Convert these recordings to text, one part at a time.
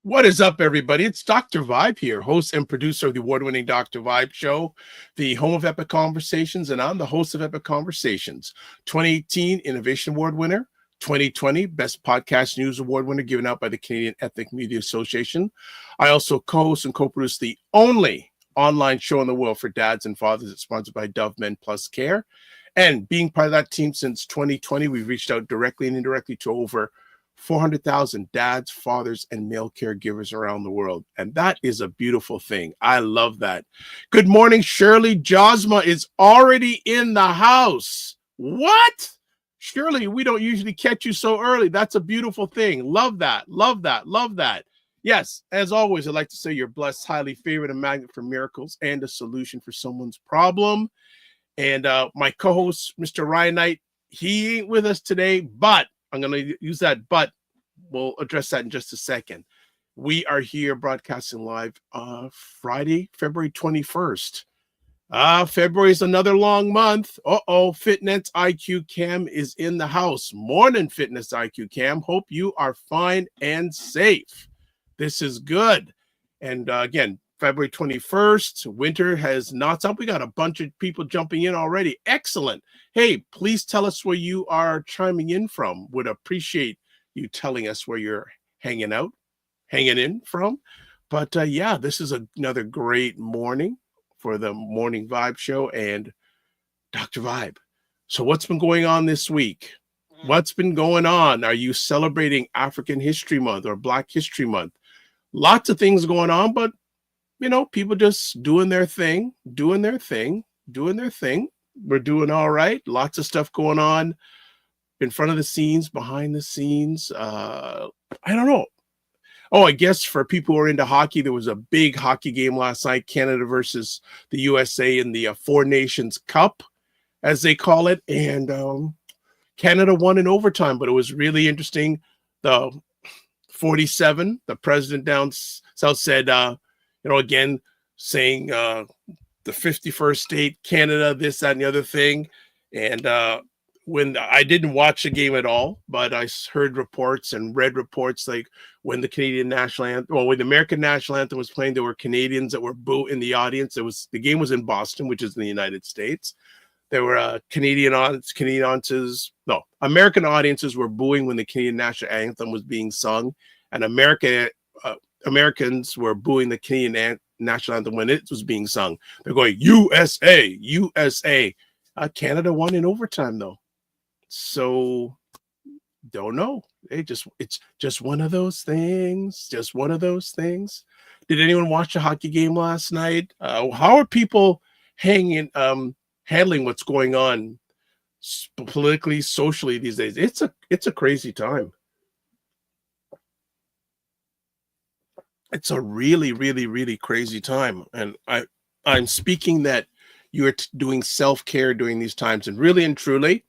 What is up, everybody? It's Dr. Vibe here, host and producer of the award-winning Dr. Vibe Show, the home of Epic Conversations, and I'm the host of Epic Conversations. 2018 Innovation Award winner, 2020 Best Podcast News Award winner given out by the Canadian Ethnic Media Association. I also co-host and co-produce the only online show in the world for dads and fathers. It's sponsored by Dove Men Plus Care. And being part of that team since 2020, we've reached out directly and indirectly to over 400,000 dads, fathers, and male caregivers around the world. And that is a beautiful thing. I love that. Good morning, Shirley Josma is already in the house. What? Shirley, we don't usually catch you so early. That's a beautiful thing. Love that. Love that. Love that. Yes, as always, I'd like to say you're blessed, highly favored, a magnet for miracles, and a solution for someone's problem. And my co-host, Mr. Ryan Knight, he ain't with us today, but I'm going to use that, but we'll address that in just a second. We are here broadcasting live Friday, February 21st. February is another long month. Fitness IQ Cam is in the house. Morning, Fitness IQ Cam. Hope you are fine and safe. This is good. And again, February 21st, winter has not stopped. We got a bunch of people jumping in already. Excellent. Hey, please tell us where you are chiming in from. Would appreciate you telling us where you're hanging in from. But yeah, this is another great morning for the Morning Vibe Show and Dr. Vibe. So what's been going on this week? What's been going on? Are you celebrating African History Month or Black History Month? Lots of things going on, but you know, people just doing their thing. We're doing all right. Lots of stuff going on in front of the scenes, behind the scenes. I don't know. Oh, I guess for people who are into hockey, there was a big hockey game last night, Canada versus the USA in the Four Nations Cup, as they call it. And Canada won in overtime, but it was really interesting. The 47, the president down south said, again, saying the 51st state, Canada, this, that, and the other thing. And when I didn't watch the game at all, but I heard reports and read reports like when the Canadian national anthem, when the American national anthem was playing, there were Canadians that were booing in the audience. The game was in Boston, which is in the United States. There were American audiences were booing when the Canadian national anthem was being sung, and Americans were booing the Canadian national anthem when it was being sung. They're going, USA, USA. Canada won in overtime, though. So, don't know. It's just one of those things. Just one of those things. Did anyone watch the hockey game last night? How are people handling what's going on politically, socially these days? It's a crazy time. It's a really, really, really crazy time. And I'm speaking that you're doing self-care during these times. And really and truly,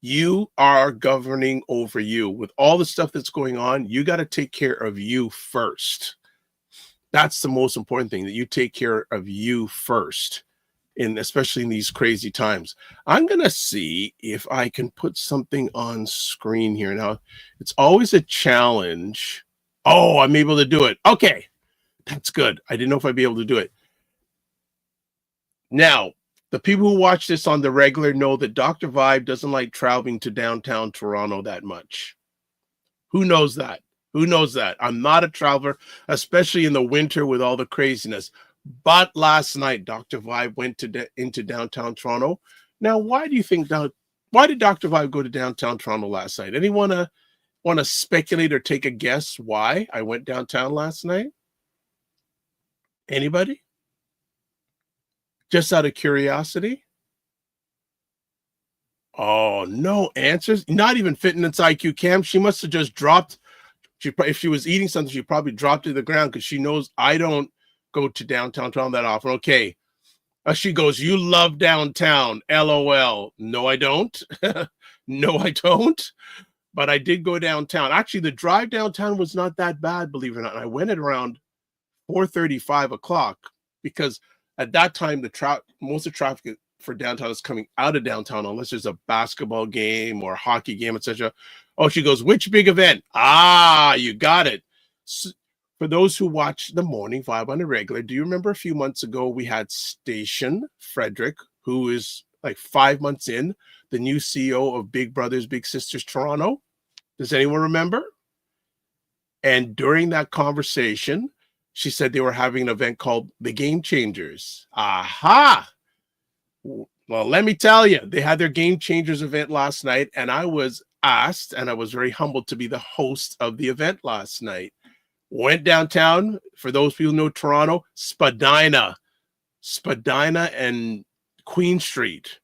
you are governing over you. With all the stuff that's going on, you got to take care of you first. That's the most important thing, that you take care of you first, especially in these crazy times. I'm going to see if I can put something on screen here. Now, it's always a challenge. Oh, I'm able to do it. Okay, that's good. I didn't know if I'd be able to do it. Now, the people who watch this on the regular know that Dr. Vibe doesn't like traveling to downtown Toronto that much. Who knows that? Who knows that? I'm not a traveler, especially in the winter with all the craziness. But last night, Dr. Vibe went into downtown Toronto. Now, why did Dr. Vibe go to downtown Toronto last night? Anyone want to speculate or take a guess why I went downtown last night? Anybody? Just out of curiosity? Oh, no answers. Not even Fitness IQ Cam. She must have just dropped. If she was eating something, she probably dropped it to the ground because she knows I don't go to downtown Toronto that often. Okay. She goes, you love downtown. LOL. No, I don't. No, I don't. But I did go downtown. Actually, the drive downtown was not that bad, believe it or not. I went at around 4:30, 5 o'clock, because at that time, most of the traffic for downtown is coming out of downtown, unless there's a basketball game or hockey game, etc. Oh, she goes, which big event? Ah, you got it. For those who watch the Morning Vibe on a regular, do you remember a few months ago we had Station Frederick, who is like 5 months in, the new CEO of Big Brothers Big Sisters Toronto? Does anyone remember? And during that conversation, she said they were having an event called the Game Changers. Aha! Well, let me tell you, they had their Game Changers event last night, and I was asked, and I was very humbled to be the host of the event last night. Went downtown. For those people who know Toronto, Spadina and Queen Street.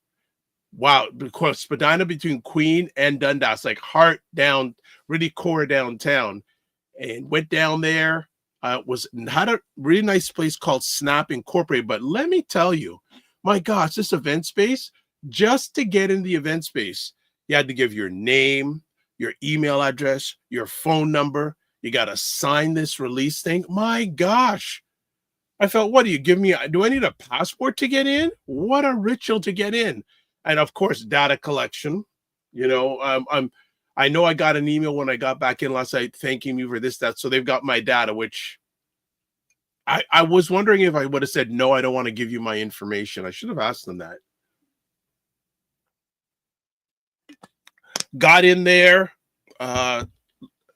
Wow, because Spadina between Queen and Dundas, like heart down, really core downtown. And went down there. Had a really nice place called Snap Incorporated. But let me tell you, my gosh, this event space, just to get in the event space, you had to give your name, your email address, your phone number. You got to sign this release thing. My gosh. I felt, what do you give me? Do I need a passport to get in? What a ritual to get in. And of course, data collection. You know, I know I got an email when I got back in last night thanking me for this, that. So they've got my data, which I was wondering if I would have said, no, I don't want to give you my information. I should have asked them that. Got in there.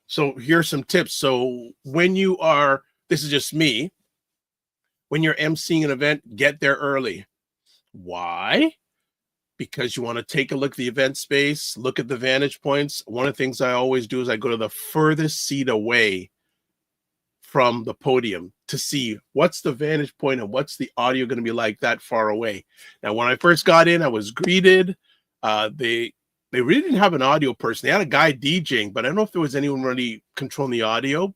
So here's some tips. So when you are, this is just me, when you're emceeing an event, get there early. Why? Because you want to take a look at the event space, look at the vantage points. One of the things I always do is I go to the furthest seat away from the podium to see what's the vantage point and what's the audio going to be like that far away. Now, when I first got in, I was greeted. They really didn't have an audio person. They had a guy DJing, but I don't know if there was anyone really controlling the audio.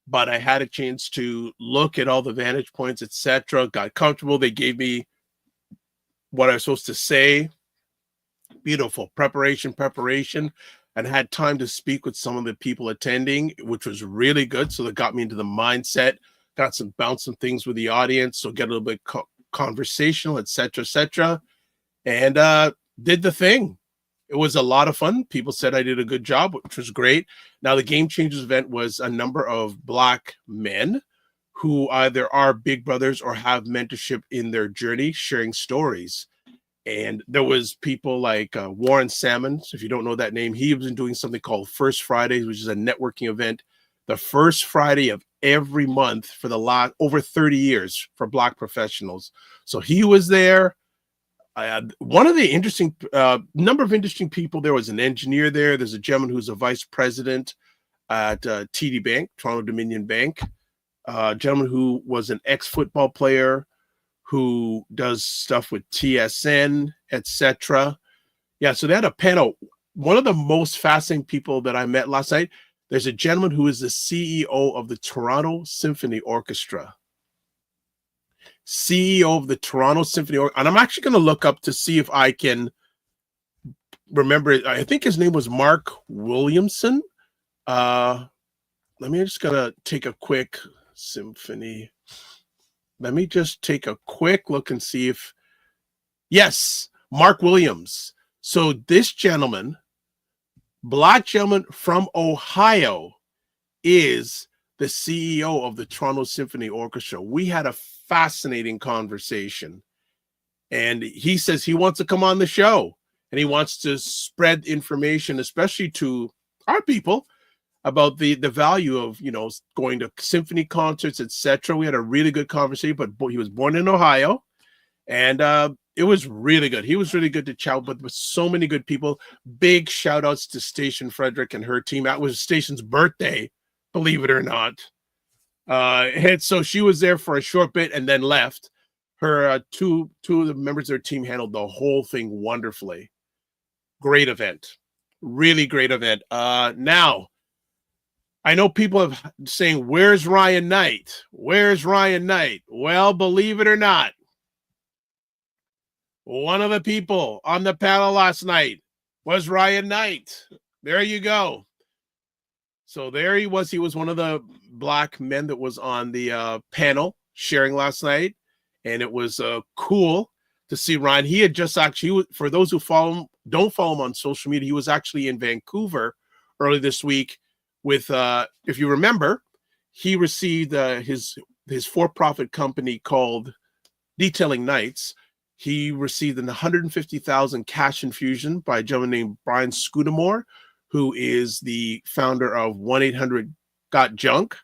But I had a chance to look at all the vantage points, etc. Got comfortable. They gave me what I was supposed to say. Beautiful preparation, and had time to speak with some of the people attending, which was really good. So that got me into the mindset, got some bouncing things with the audience. So get a little bit conversational, etc. And did the thing. It was a lot of fun. People said I did a good job, which was great. Now, the Game Changers event was a number of Black men who either are big brothers or have mentorship in their journey, sharing stories. And there was people like Warren Salmons. If you don't know that name, he was doing something called First Fridays, which is a networking event, the first Friday of every month for the last over 30 years for Black professionals. So he was there. One of the interesting number of interesting people. There was an engineer there. There's a gentleman who's a vice president at TD Bank, Toronto Dominion Bank. A gentleman who was an ex-football player who does stuff with TSN, etc. Yeah, so they had a panel. One of the most fascinating people that I met last night, there's a gentleman who is the CEO of the Toronto Symphony Orchestra. CEO of the Toronto Symphony Orchestra. And I'm actually going to look up to see if I can remember it. I think his name was Mark Williamson. Let me just gonna take a quick symphony. Let me just take a quick look and see if, yes, Mark Williams. So this gentleman, Black gentleman from Ohio, is the CEO of the Toronto Symphony Orchestra. We had a fascinating conversation. And he says he wants to come on the show. And he wants to spread information, especially to our people, about the value of, you know, going to symphony concerts, etc. We had a really good conversation, but he was born in Ohio, and it was really good. He was really good to chat with so many good people. Big shout outs to Station Frederick and her team. That was Station's birthday, believe it or not. And so she was there for a short bit and then left. Her two of the members of her team handled the whole thing wonderfully. Great event, really great event. Now, I know people have saying, where's Ryan Knight? Where's Ryan Knight? Well, believe it or not, one of the people on the panel last night was Ryan Knight. There you go. So there he was. He was one of the Black men that was on the panel sharing last night. And it was cool to see Ryan. He had just actually, for those who follow him, don't follow him on social media, he was actually in Vancouver early this week with, if you remember, he received his for-profit company called Detailing Nights. He received an $150,000 cash infusion by a gentleman named Brian Scudamore, who is the founder of 1-800-GOT-JUNK.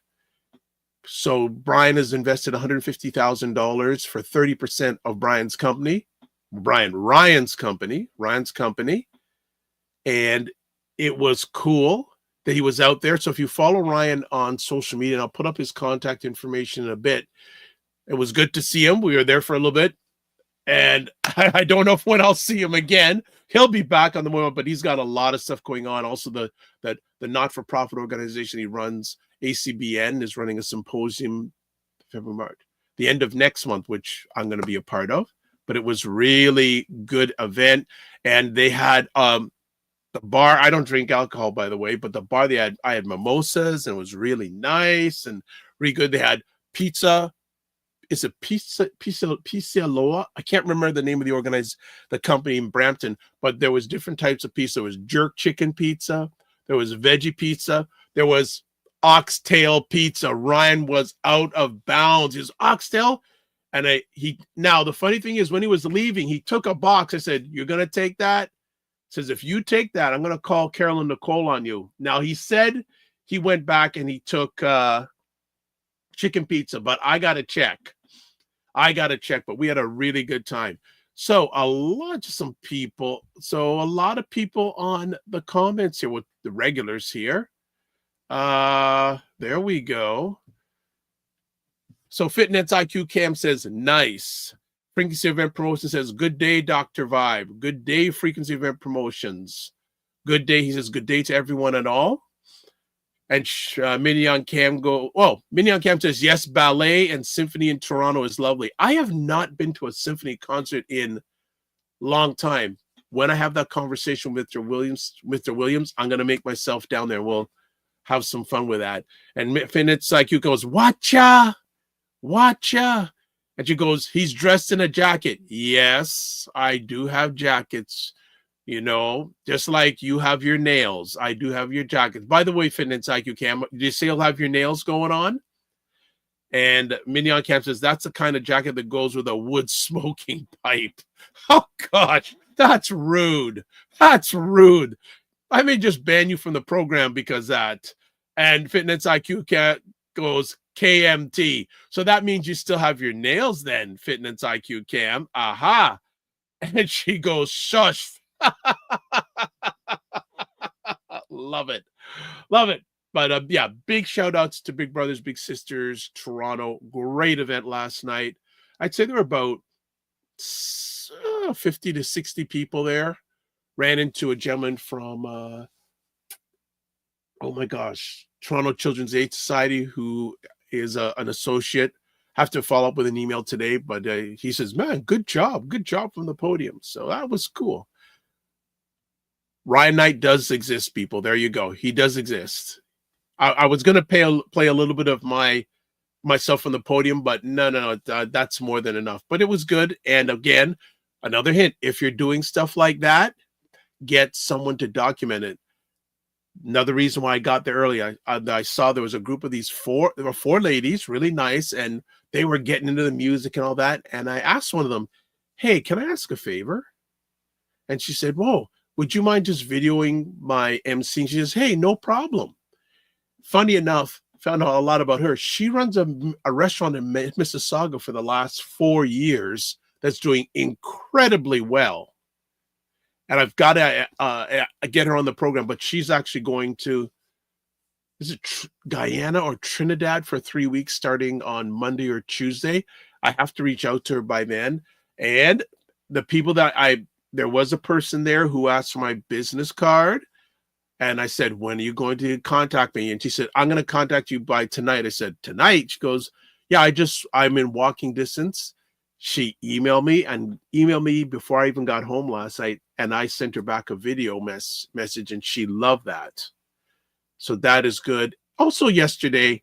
So Brian has invested $150,000 for 30% of Ryan's company, and it was cool that he was out there. So if you follow Ryan on social media, and I'll put up his contact information in a bit, it was good to see him. We were there for a little bit, and I don't know when I'll see him again. He'll be back on the moment, but he's got a lot of stuff going on. Also, the not-for-profit organization he runs, ACBN, is running a symposium February, March, the end of next month, which I'm going to be a part of. But it was really good event, and they had the bar. I don't drink alcohol, by the way, but the bar I had mimosas, and it was really nice and really good. They had pizza. It's a pizza Loa. I can't remember the name of the company in Brampton, but there was different types of pizza. There was jerk chicken pizza. There was veggie pizza. There was oxtail pizza. Ryan was out of bounds. His oxtail. And now the funny thing is, when he was leaving, he took a box. I said, "You're going to take that?" Says, "If you take that, I'm going to call Carolyn Nicole on you." Now, he said he went back and he took chicken pizza, but I got to check. But we had a really good time. So a lot of people on the comments here with the regulars here. There we go. So Fitness IQ Cam says, nice. Frequency Event Promotion says, good day, Dr. Vibe. Good day, Frequency Event Promotions. Good day. He says, good day to everyone and all. And Minnie Cam says, yes, ballet and symphony in Toronto is lovely. I have not been to a symphony concert in a long time. When I have that conversation with Mr. Williams, I'm going to make myself down there. We'll have some fun with that. And Fitness IQ goes, watcha. And she goes, he's dressed in a jacket. Yes, I do have jackets. You know, just like you have your nails, I do have your jackets. By the way, Fitness IQ Cam, did you say you'll have your nails going on? And Mignon Cam says, that's the kind of jacket that goes with a wood smoking pipe. Oh, gosh, that's rude. That's rude. I may just ban you from the program because that. And Fitness IQ Cam goes, KMT. So that means you still have your nails then, Fitness IQ Cam. Aha. And she goes, shush. Love it. But yeah, big shout outs to Big Brothers Big Sisters Toronto. Great event last night. I'd say there were about 50 to 60 people there. Ran into a gentleman from Toronto Children's Aid Society, who is an associate. Have to follow up with an email today, but he says, man, good job from the podium. So that was cool. Ryan Knight does exist, people. There you go. He does exist. I was going to play a little bit of myself from the podium, but no, that's more than enough. But it was good. And again, another hint, if you're doing stuff like that, get someone to document it. Another reason why I got there early, I saw there was a group of there were four ladies, really nice, and they were getting into the music and all that. And I asked one of them, hey, can I ask a favor? And she said, whoa, would you mind just videoing my MC? And she says, hey, no problem. Funny enough, found out a lot about her. She runs a restaurant in Mississauga for the last 4 years that's doing incredibly well. And I've got to get her on the program, but she's actually going to, is it Guyana or Trinidad for 3 weeks starting on Monday or Tuesday. I have to reach out to her by then. And the people there was a person there who asked for my business card. And I said, when are you going to contact me? And she said, I'm going to contact you by tonight. I said, tonight? She goes, yeah, I'm in walking distance. She emailed me before I even got home last night. And I sent her back a video message, and she loved that. So that is good. Also yesterday,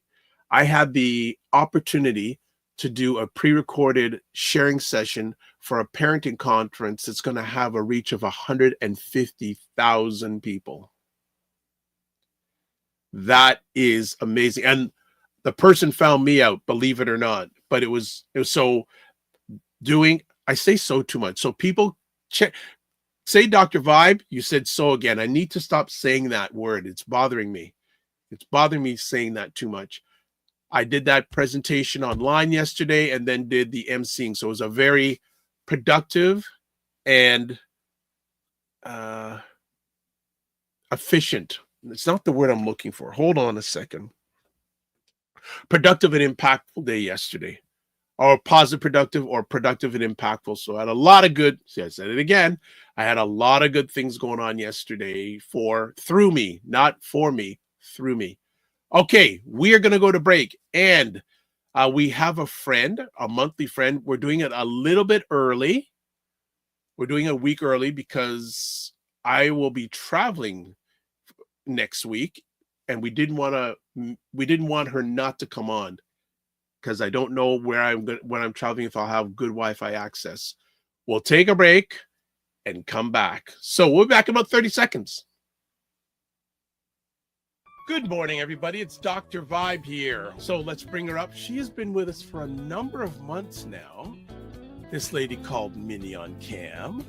I had the opportunity to do a pre-recorded sharing session for a parenting conference that's going to have a reach of 150,000 people. That is amazing. And the person found me out, believe it or not. But it was so I say so too much. So people say Dr. Vibe, you said so again. I need to stop saying that word. It's bothering me. It's bothering me saying that too much. I did that presentation online yesterday and then did the emceeing. So it was a very productive and efficient. It's not the word I'm looking for. Hold on a second. Productive and impactful day yesterday. Or positive, productive, or productive and impactful. So I had a lot of good, see, I said it again. I had a lot of good things going on yesterday through me, not for me, through me. Okay, we are going to go to break. And we have a friend, a monthly friend. We're doing it a little bit early. We're doing it a week early because I will be traveling next week. And we didn't want her not to come on, because I don't know when I'm traveling if I'll have good Wi-Fi access. We'll take a break and come back. So we'll be back in about 30 seconds. Good morning, everybody. It's Dr. Vibe here. So let's bring her up. She has been with us for a number of months now. This lady called Minnie on cam.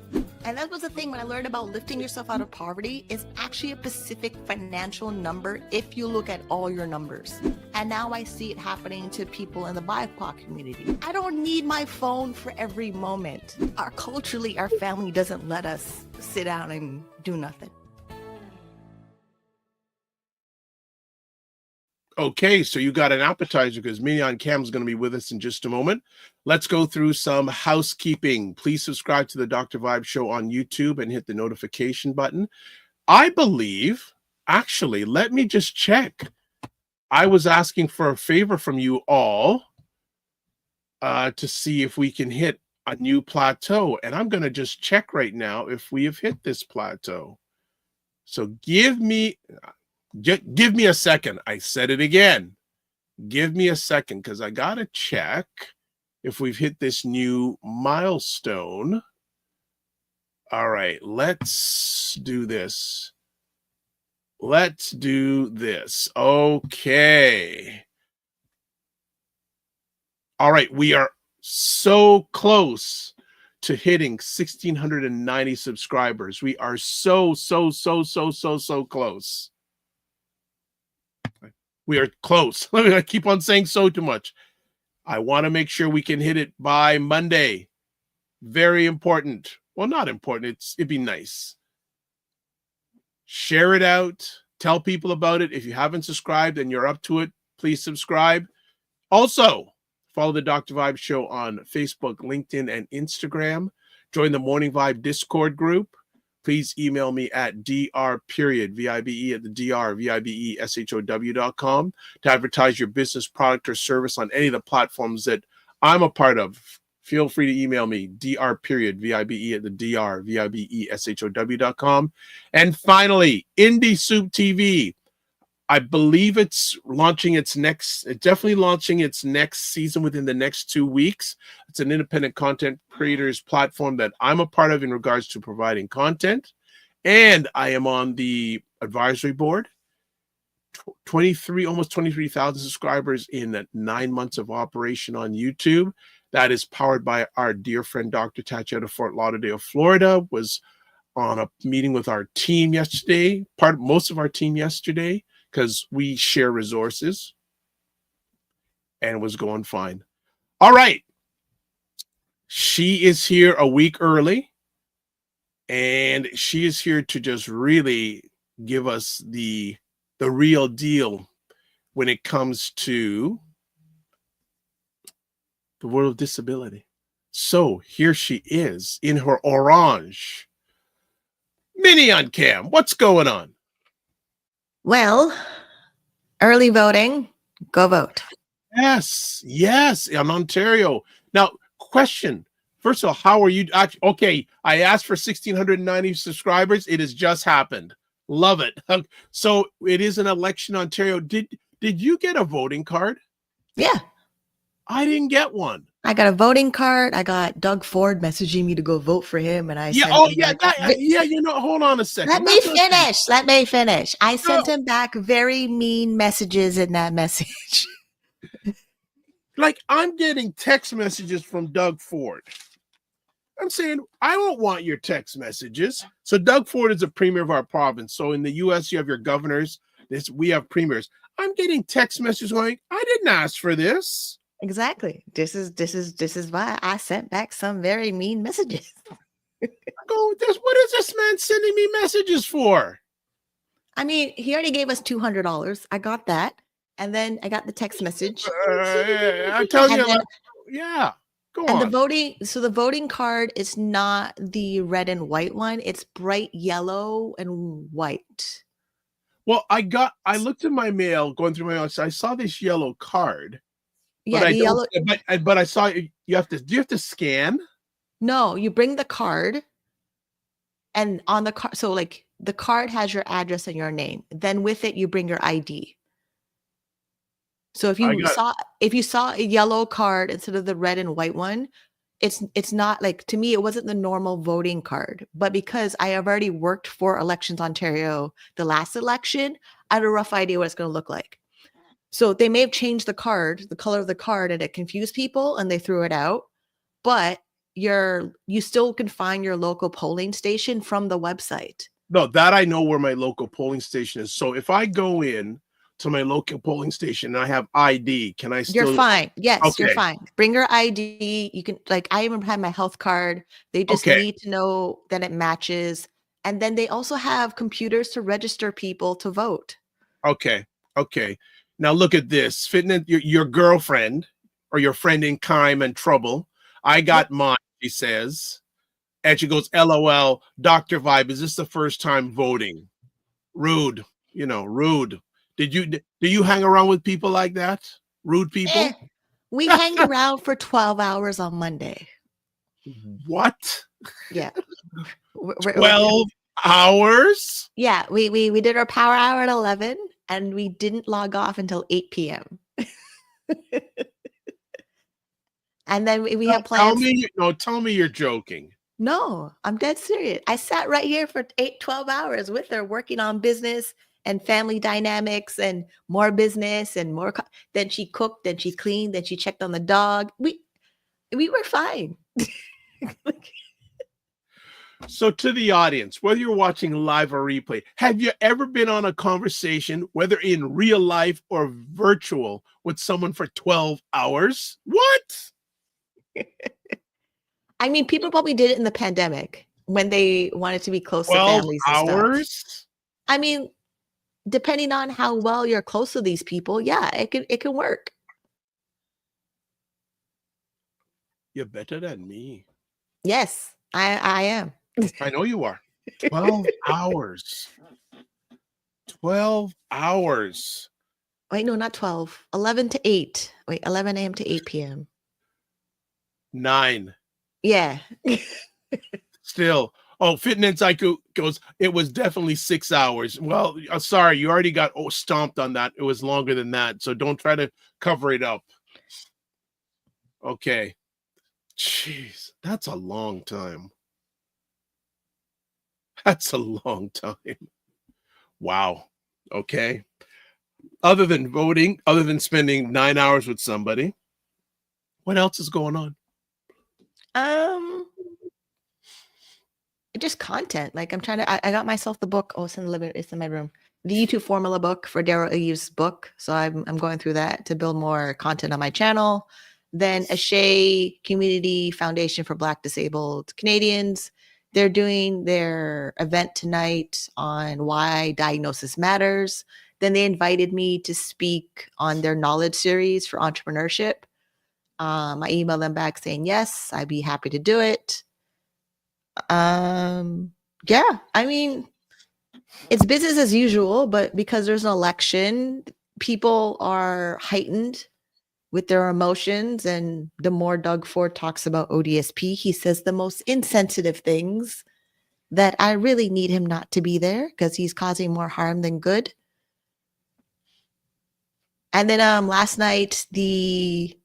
And that was the thing when I learned about lifting yourself out of poverty. It's actually a specific financial number if you look at all your numbers. And now I see it happening to people in the BIPOC community. I don't need my phone for every moment. Culturally, our family doesn't let us sit down and do nothing. Okay, so you got an appetizer because Minnie on cam is going to be with us in just a moment. Let's go through some housekeeping. Please subscribe to the Dr. Vibe Show on YouTube and hit the notification button. I believe, actually, let me just check. I was asking for a favor from you all to see if we can hit a new plateau. And I'm going to just check right now if we have hit this plateau. So give me a second. I said it again. Give me a second because I got to check if we've hit this new milestone. All right, let's do this. Let's do this. Okay. All right, we are so close to hitting 1,690 subscribers. We are so close. We are close. Let me keep on saying so too much. I want to make sure we can hit it by Monday. Very important. Well, not important. It'd be nice. Share it out. Tell people about it. If you haven't subscribed and you're up to it, please subscribe. Also, follow the Dr. Vibe Show on Facebook, LinkedIn, and Instagram. Join the Morning Vibe Discord group. Please email me at dr.vibe@thedrvibeshow.com to advertise your business, product, or service on any of the platforms that I'm a part of. Feel free to email me, dr.vibe@thedrvibeshow.com. And finally, Indie Soup TV. I believe it's definitely launching its next season within the next 2 weeks. It's an independent content creators platform that I'm a part of in regards to providing content. And I am on the advisory board. Almost 23,000 subscribers in 9 months of operation on YouTube. That is powered by our dear friend, Dr. Tachi out of Fort Lauderdale, Florida. Was on a meeting with our team yesterday, most of our team yesterday, because we share resources, and it was going fine. All right. She is here a week early, and she is here to just really give us the real deal when it comes to the world of disability. So here she is in her orange. Minnie on cam, what's going on? Well, early voting, go vote. Yes, in Ontario. Now, question. First of all, how are you? Okay, I asked for 1,690 subscribers. It has just happened. Love it. So it is an election in Ontario. Did you get a voting card? Yeah. I didn't get one. I got a voting card. I got Doug Ford messaging me to go vote for him, and I Yeah. sent Oh, him yeah. back. Yeah. Hold on a Let second. me That's what I'm saying. finish. Let me finish. I sent No, him back very mean messages in that message. like I'm getting text messages from Doug Ford. I'm saying I don't want your text messages. So Doug Ford is a premier of our province. So in the U.S., you have your governors. We have premiers. I'm getting text messages going, I didn't ask for this. Exactly. This is why I sent back some very mean messages. I go, what is this man sending me messages for? I mean, he already gave us $200. I got that. And then I got the text message. I'm telling you, yeah. Go And on. the voting card is not the red and white one. It's bright yellow and white. Well, I looked in my mail, going through my mail, so I saw this yellow card. Yeah, But the yellow. but I saw do you have to scan? No, you bring the card, and on the card, so like the card has your address and your name. Then with it, you bring your ID. So if you saw a yellow card instead of the red and white one, it's not like, to me, it wasn't the normal voting card. But because I have already worked for Elections Ontario the last election, I had a rough idea what it's going to look like. So they may have changed the card, the color of the card, and it confused people and they threw it out. But you still can find your local polling station from the website. No, that I know where my local polling station is. So if I go in to my local polling station and I have ID, can I still? You're fine. Yes, Okay. You're fine. Bring your ID. You can, like, I even have my health card. They just Okay. need to know that it matches. And then they also have computers to register people to vote. Okay. Now look at this. Fitting your girlfriend or your friend in crime and trouble. I got mine, she says. And she goes, LOL, Dr. Vibe, is this the first time voting? Rude, rude. Do you hang around with people like that? Rude people? We hang around for 12 hours on Monday. What? Yeah. 12 hours? Yeah, we did our power hour at 11 and we didn't log off until 8 p.m. And then we have plans. Tell me you're joking. No, I'm dead serious. I sat right here for 12 hours with her working on business and family dynamics and more business and more. Then she cooked, then she cleaned, then she checked on the dog. We were fine. So to the audience, whether you're watching live or replay, have you ever been on a conversation, whether in real life or virtual, with someone for 12 hours? What? I mean, people probably did it in the pandemic when they wanted to be close to 12 families and hours? stuff. I mean, depending on how well you're close to these people, yeah, it can work. You're better than me. Yes, I am. I know you are. 12 hours. 12 hours. Wait, no, not 12. 11 to 8. Wait, 11 a.m. to 8 p.m. 9. Yeah. Still. Oh, Fitness IQ goes, it was definitely 6 hours. Well, sorry, you already got stomped on that. It was longer than that. So don't try to cover it up. Okay. Jeez, that's a long time. That's a long time. Wow. Okay. Other than voting, other than spending 9 hours with somebody, what else is going on? Just content. Like, I'm trying to. I got myself the book. Oh, it's in the living. It's in my room. The YouTube formula book for Daryl Eve's book. So I'm going through that to build more content on my channel. Then Ashay Community Foundation for Black Disabled Canadians. They're doing their event tonight on why diagnosis matters. Then they invited me to speak on their knowledge series for entrepreneurship. I emailed them back saying, yes, I'd be happy to do it. Yeah, I mean, it's business as usual, but because there's an election, people are heightened with their emotions. And the more Doug Ford talks about ODSP, he says the most insensitive things that I really need him not to be there because he's causing more harm than good. And then last night, the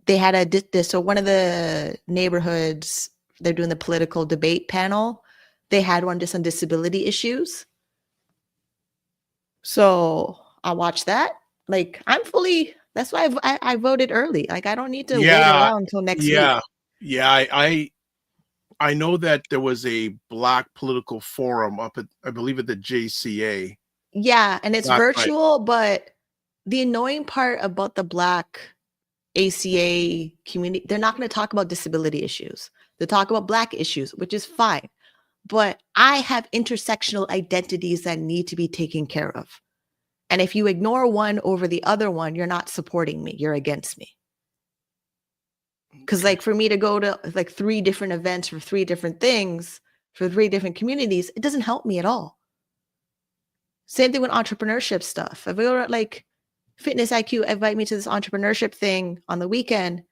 they had so one of the neighborhoods, they're doing the political debate panel. They had one just on disability issues. So I watched that. Like, that's why I voted early. Like, I don't need to wait around until next week. Yeah. I know that there was a Black political forum up at, I believe, at the JCA. Yeah, and it's That's virtual, but the annoying part about the Black ACA community, they're not going to talk about disability issues. They talk about Black issues, which is fine. But I have intersectional identities that need to be taken care of. And if you ignore one over the other one, you're not supporting me. You're against me. Because like for me to go to like 3 different events for 3 different things for 3 different communities, it doesn't help me at all. Same thing with entrepreneurship stuff. If we were like Fitness IQ, invite me to this entrepreneurship thing on the weekend,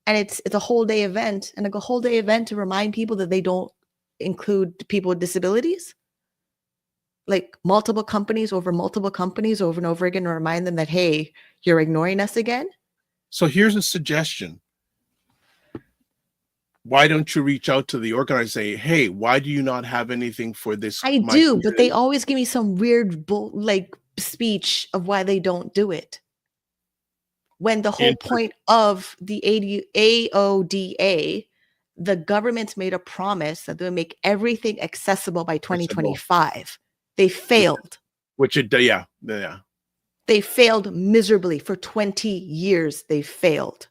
and it's a whole day event, and like a whole day event to remind people that they don't include people with disabilities. Like multiple companies over and over again, to remind them that, hey, you're ignoring us again. So here's a suggestion. Why don't you reach out to the organizer and say, hey, why do you not have anything for this? I do, but they always give me some weird speech of why they don't do it. When the whole point of the AODA, the government made a promise that they would make everything accessible by 2025. They failed. Yeah. They failed miserably for 20 years. They failed.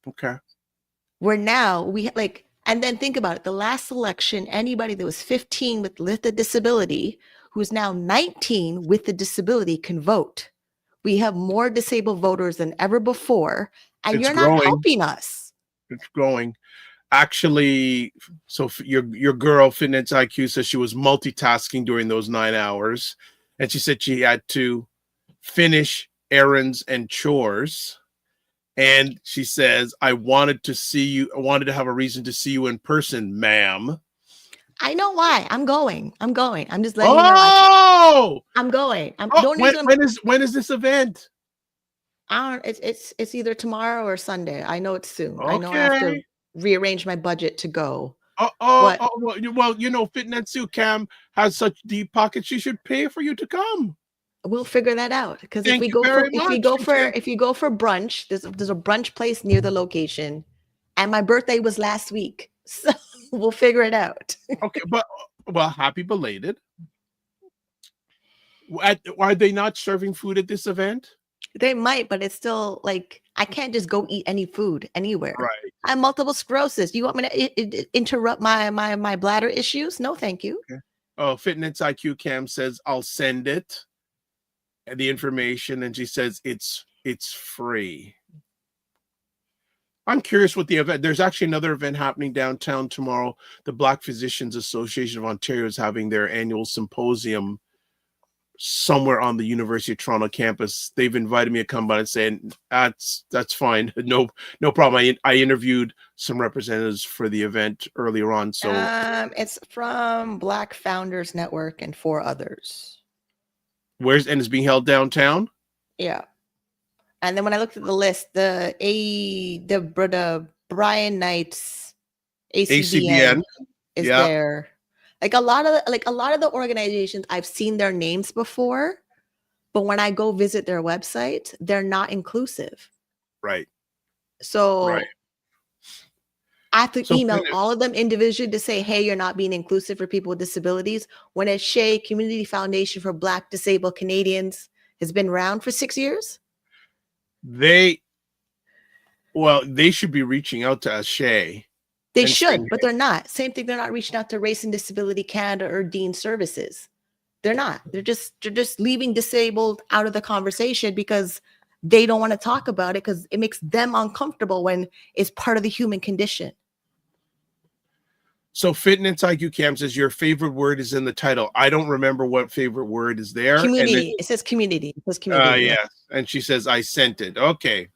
Okay. Where now and then think about it. The last election, anybody that was 15 with a disability, who is now 19 with the disability, can vote. We have more disabled voters than ever before, and you're not helping us. It's growing. Actually, so your girl, Fitness IQ, says she was multitasking during those 9 hours, and she said she had to finish errands and chores. And she says, I wanted to have a reason to see you in person, ma'am. I know why. I'm going. I'm just letting you know. I'm going. When is this event? It's either tomorrow or Sunday. I know it's soon. Okay. I know I have to rearrange my budget to go. Well, Fitness Cam has such deep pockets. She should pay for you to come. We'll figure that out, because if you go for brunch, there's a brunch place near the location, and my birthday was last week, so we'll figure it out. Okay, but happy belated. Are they not serving food at this event? They might, but it's still like I can't just go eat any food anywhere. Right. I have multiple sclerosis. You want me to interrupt my bladder issues? No, thank you. Okay. Oh, Fitness IQ Cam says I'll send it. And the information, and she says it's free. I'm curious what the event. There's actually another event happening downtown tomorrow. The Black Physicians Association of Ontario is having their annual symposium somewhere on the University of Toronto campus. They've invited me to come by and saying that's fine, no problem. I interviewed some representatives for the event earlier on. So it's from Black Founders Network and 4 others. And it's being held downtown? Yeah. And then when I looked at the list, the Ryan Knight's ACBN is there. Like a lot of the organizations, I've seen their names before, but when I go visit their website, they're not inclusive. Right. So I have to email all of them individually to say, hey, you're not being inclusive for people with disabilities. When a SHAE, Community Foundation for Black Disabled Canadians, has been around for 6 years. They should be reaching out to us, SHAE. They should, but they're not. Same thing. They're not reaching out to Race and Disability Canada or Dean Services. They're not. They're just leaving disabled out of the conversation because they don't want to talk about it, because it makes them uncomfortable when it's part of the human condition. So Fitness IQ Cam says your favorite word is in the title. I don't remember what favorite word is there. Community. It says community. It says community. Yes. And she says, I sent it. Okay.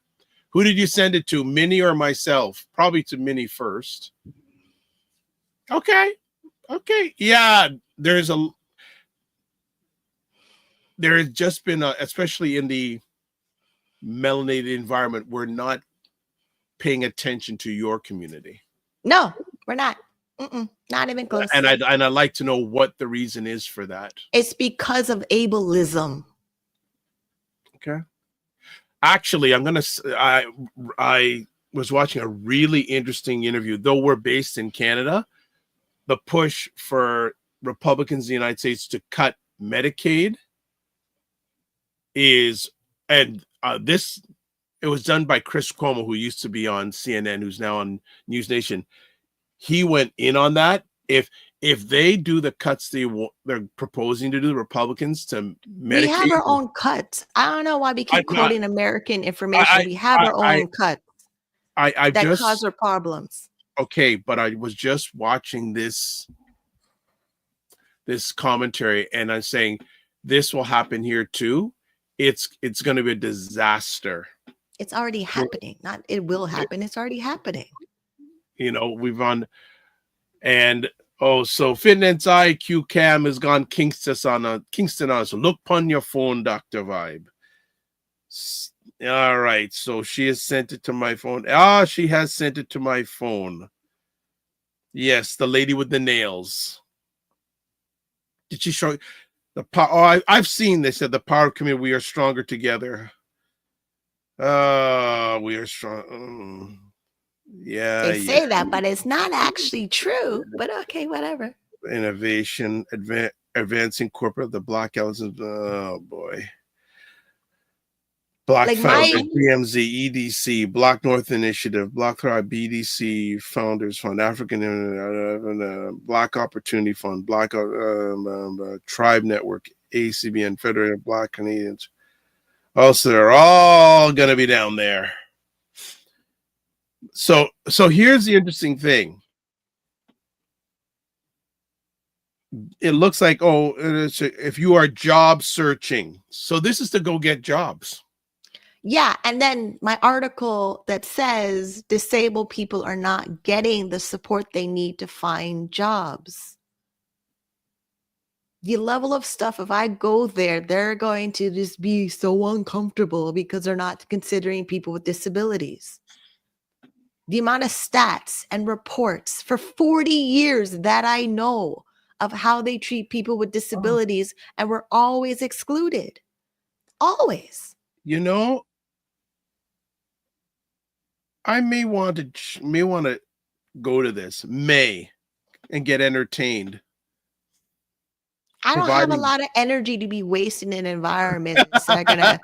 Who did you send it to? Minnie or myself? Probably to Minnie first. Okay. Yeah. There has just been especially in the melanated environment, we're not paying attention to your community. No, we're not. Not even close. And I'd like to know what the reason is for that. It's because of ableism. Okay. Actually, I was watching a really interesting interview, though we're based in Canada. The push for Republicans in the United States to cut Medicaid it was done by Chris Cuomo, who used to be on CNN, who's now on News Nation. He went in on that. If they do the cuts they're proposing to do, the Republicans, to Medicaid, we have our own cuts. I don't know why we keep quoting American information. We have our own cuts that cause our problems. Okay, but I was just watching this commentary, and I'm saying this will happen here too. It's going to be a disaster. It's already happening. Not it will happen. It's already happening. We've on, and so Fitness IQ Cam has gone Kingston on us. Look on your phone, Dr. Vibe. All right, so she has sent it to my phone. She has sent it to my phone. Yes, the lady with the nails. Did she show the power? I've seen this at the power of community. We are stronger together. We are strong. Yeah, they say that, but it's not actually true. But okay, whatever. Innovation, advancing corporate, the Black Elephants. Oh boy. Black Founders, BMZ, EDC, Black North Initiative, Black Thrive, BDC, Founders Fund, African Black Opportunity Fund, Black Tribe Network, ACBN, Federated Black Canadians. So they're all going to be down there. So here's the interesting thing. It looks like, if you are job searching, so this is to go get jobs. Yeah, and then my article that says disabled people are not getting the support they need to find jobs. The level of stuff, if I go there, they're going to just be so uncomfortable because they're not considering people with disabilities. The amount of stats and reports for 40 years that I know of how they treat people with disabilities, and we're always excluded. Always. I may want to go to this and get entertained. I don't have a lot of energy to be wasting in environments that are gonna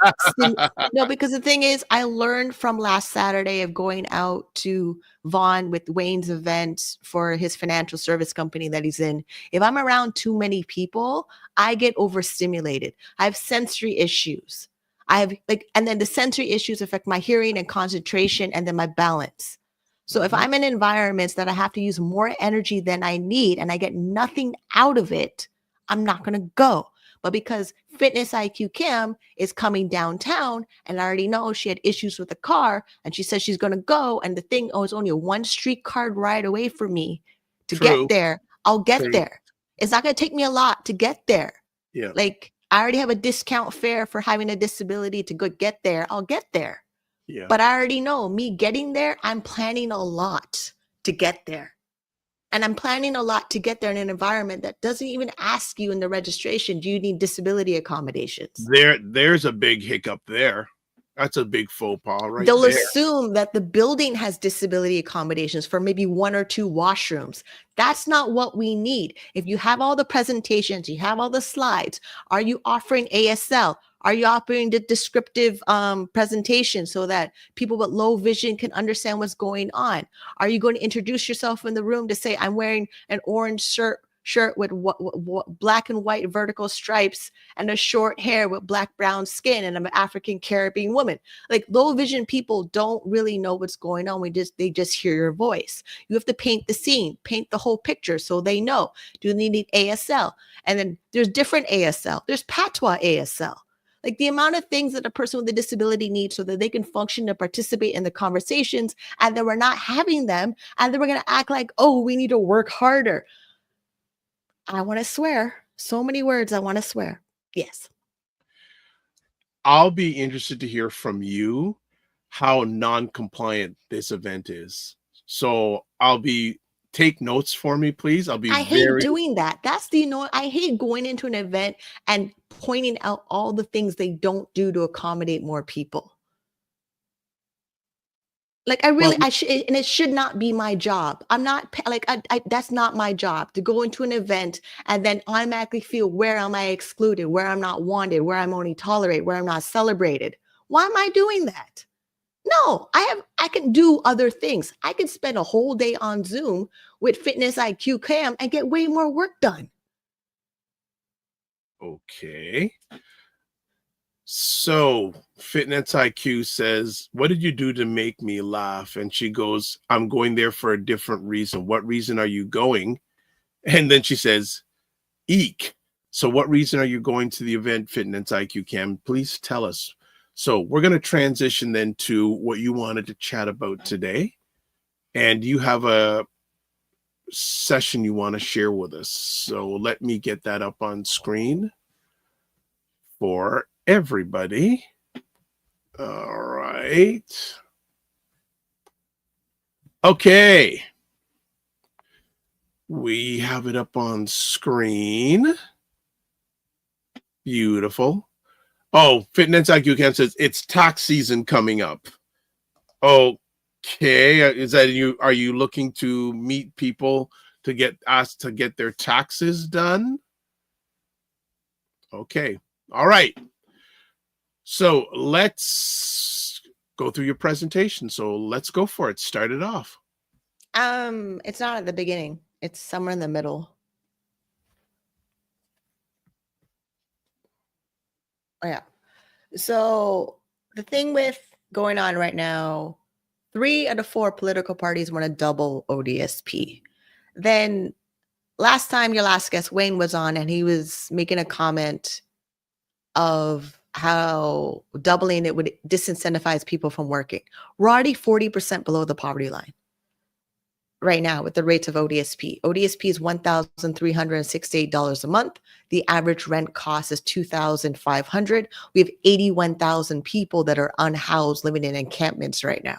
no, because the thing is, I learned from last Saturday of going out to Vaughan with Wayne's event for his financial service company that he's in. If I'm around too many people, I get overstimulated. I have sensory issues. And then the sensory issues affect my hearing and concentration, and then my balance. So if I'm in environments that I have to use more energy than I need and I get nothing out of it, I'm not going to go. But because Fitness IQ Kim is coming downtown, and I already know she had issues with the car, and she says she's going to go, and the thing is only a 1 streetcar ride away from me to get there, I'll get there. It's not going to take me a lot to get there. Yeah. I already have a discount fare for having a disability to go get there. I'll get there. Yeah. But I already know me getting there, I'm planning a lot to get there. And I'm planning a lot to get there in an environment that doesn't even ask you in the registration, do you need disability accommodations? There's a big hiccup there. That's a big faux pas right They'll there. assume that the building has disability accommodations for maybe 1 or 2 washrooms. That's not what we need. If you have all the presentations, you have all the slides, are you offering ASL? Are you offering the descriptive presentation so that people with low vision can understand what's going on? Are you going to introduce yourself in the room to say, I'm wearing an orange shirt with black and white vertical stripes and a short hair with black brown skin, and I'm an African Caribbean woman? Low vision people don't really know what's going on. They just hear your voice. You have to paint the scene, paint the whole picture so they know. Do they need ASL? And then there's different ASL. There's patois ASL. The amount of things that a person with a disability needs so that they can function and participate in the conversations, and then we're not having them, and then we're going to act like, oh, we need to work harder. I want to swear. So many words I want to swear. Yes. I'll be interested to hear from you how non-compliant this event is. So take notes for me, please. I'll be I hate doing that. That's I hate going into an event and pointing out all the things they don't do to accommodate more people. Like I should, and it should not be my job. I'm not that's not my job to go into an event and then automatically feel where am I excluded, where I'm not wanted, where I'm only tolerated, where I'm not celebrated. Why am I doing that? No, I can do other things. I can spend a whole day on Zoom with Fitness IQ Cam and get way more work done. Okay. So Fitness IQ says, what did you do to make me laugh? And she goes, I'm going there for a different reason. What reason are you going? And then she says, eek. So what reason are you going to the event, Fitness IQ Cam? Please tell us. So we're going to transition then to what you wanted to chat about today. And you have a session you want to share with us. So let me get that up on screen for everybody. All right. Okay. We have it up on screen. Beautiful. Oh, Fitness IQ Cam says it's tax season coming up. Okay. Is that are you looking to meet people to get asked to get their taxes done? Okay. All right. So let's go through your presentation. So let's go for it. Start it off. It's not at the beginning. It's somewhere in the middle. Oh, yeah. So the thing with going on right now, 3 out of 4 political parties want to double ODSP. Then last time your last guest, Wayne, was on and he was making a comment of how doubling it would disincentivize people from working. We're already 40% below the poverty line right now with the rates of ODSP. ODSP is $1,368 a month. The average rent cost is $2,500. We have 81,000 people that are unhoused living in encampments right now.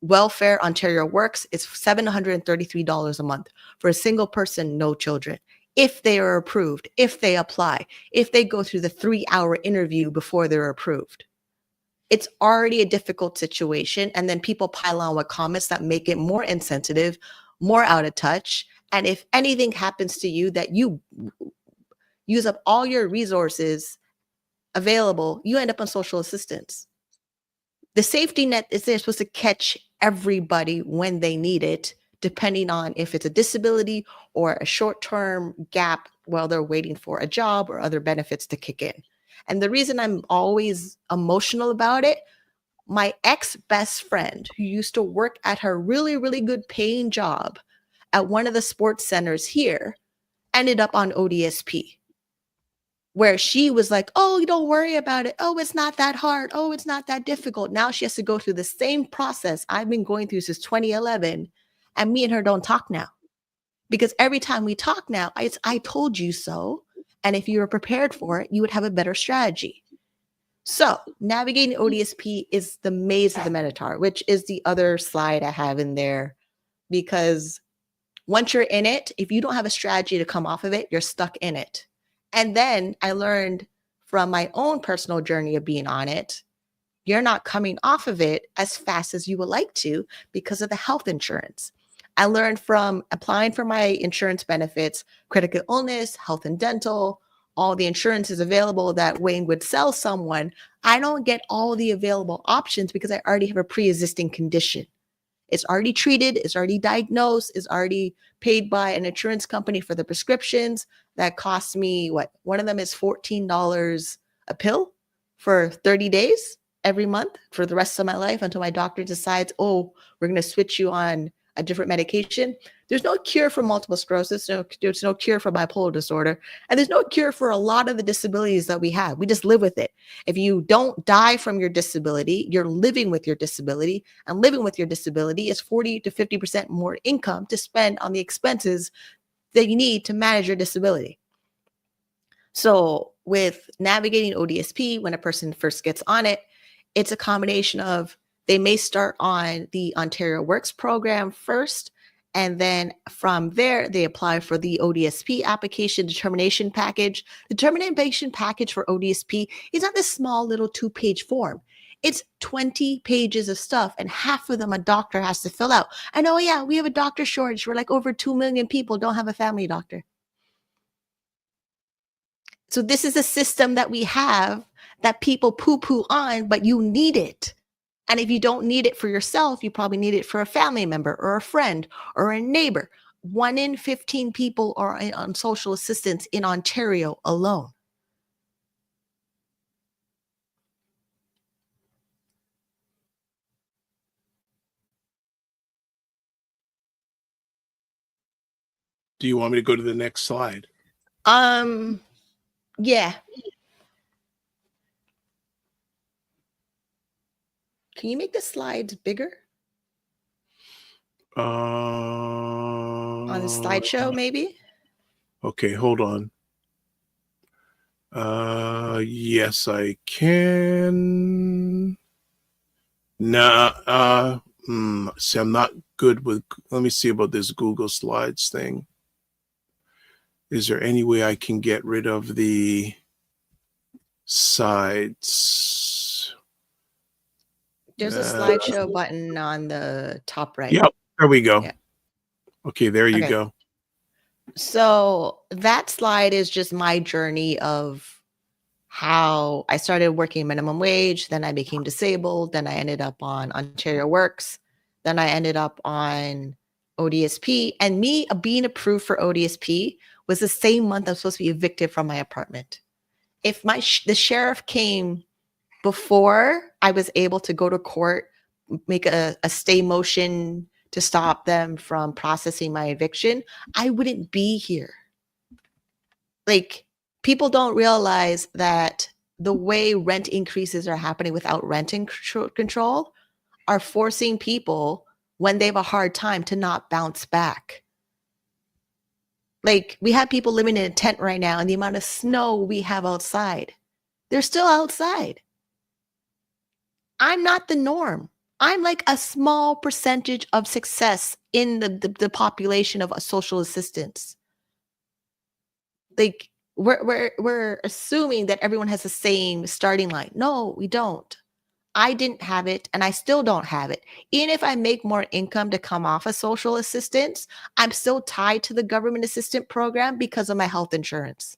Welfare Ontario Works is $733 a month for a single person, no children. If they are approved, if they apply, if they go through the 3-hour interview before they're approved. It's already a difficult situation. And then people pile on with comments that make it more insensitive, more out of touch. And if anything happens to you that you use up all your resources available, you end up on social assistance. The safety net is there supposed to catch everybody when they need it, depending on if it's a disability or a short-term gap while they're waiting for a job or other benefits to kick in. And the reason I'm always emotional about it, my ex-best friend who used to work at her really, really good paying job at one of the sports centers here ended up on ODSP, where she was like, oh, don't worry about it. Oh, it's not that hard. Oh, it's not that difficult. Now she has to go through the same process I've been going through since 2011. And me and her don't talk now. Because every time we talk now, it's I told you so. And if you were prepared for it, you would have a better strategy. So navigating ODSP is the maze of the Minotaur, which is the other slide I have in there. Because once you're in it, if you don't have a strategy to come off of it, you're stuck in it. And then I learned from my own personal journey of being on it, you're not coming off of it as fast as you would like to because of the health insurance. I learned from applying for my insurance benefits, critical illness, health and dental, all the insurances available that Wayne would sell someone. I don't get all the available options because I already have a pre-existing condition. It's already treated, it's already diagnosed, it's already paid by an insurance company for the prescriptions that costs me, one of them is $14 a pill for 30 days every month for the rest of my life until my doctor decides, oh, we're going to switch you on a different medication. There's no cure for multiple sclerosis. There's no cure for bipolar disorder. And there's no cure for a lot of the disabilities that we have. We just live with it. If you don't die from your disability, you're living with your disability. And living with your disability is 40 to 50% more income to spend on the expenses that you need to manage your disability. So with navigating ODSP, when a person first gets on it, it's a combination of They may start on the Ontario Works program first, and then from there, they apply for the ODSP application determination package. The determination package for ODSP is not this small little 2-page form. It's 20 pages of stuff, and half of them a doctor has to fill out. And oh yeah, we have a doctor shortage. We're like over 2 million people don't have a family doctor. So this is a system that we have that people poo-poo on, but you need it. And if you don't need it for yourself, you probably need it for a family member or a friend or a neighbor. 1 in 15 people are on social assistance in Ontario alone. Do you want me to go to the next slide? Yeah. Can you make the slides bigger? On the slideshow, maybe? Okay, hold on. Yes, I can. Nah, see, I'm not good with, let me see about this Google Slides thing. Is there any way I can get rid of the sides? There's a slideshow button on the top right. Yep, there we go. Yeah. Okay, there you go. So that slide is just my journey of how I started working minimum wage, then I became disabled, then I ended up on Ontario Works, then I ended up on ODSP, and me being approved for ODSP was the same month I was supposed to be evicted from my apartment. If the sheriff came before I was able to go to court, make a stay motion to stop them from processing my eviction, I wouldn't be here. Like, people don't realize that the way rent increases are happening without rent control are forcing people, when they have a hard time, to not bounce back. Like, we have people living in a tent right now, and the amount of snow we have outside, they're still outside. I'm not the norm. I'm like a small percentage of success in the population of social assistance. Like, we're assuming that everyone has the same starting line. No, we don't. I didn't have it, and I still don't have it. Even if I make more income to come off of social assistance, I'm still tied to the government assistance program because of my health insurance,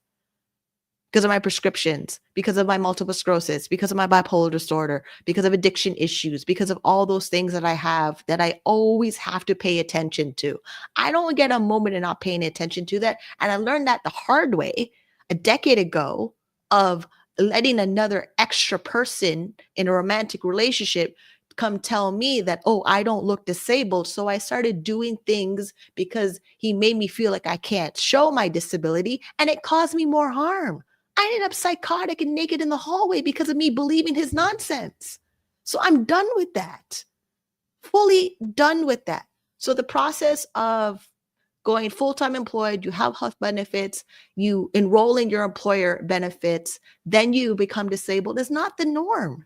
because of my prescriptions, because of my multiple sclerosis, because of my bipolar disorder, because of addiction issues, because of all those things that I have that I always have to pay attention to. I don't get a moment of not paying attention to that. And I learned that the hard way a decade ago of letting another extra person in a romantic relationship come tell me that, oh, I don't look disabled. So I started doing things because he made me feel like I can't show my disability, and it caused me more harm. I ended up psychotic and naked in the hallway because of me believing his nonsense. So I'm done with that. Fully done with that. So the process of going full-time employed, you have health benefits, you enroll in your employer benefits, then you become disabled is not the norm.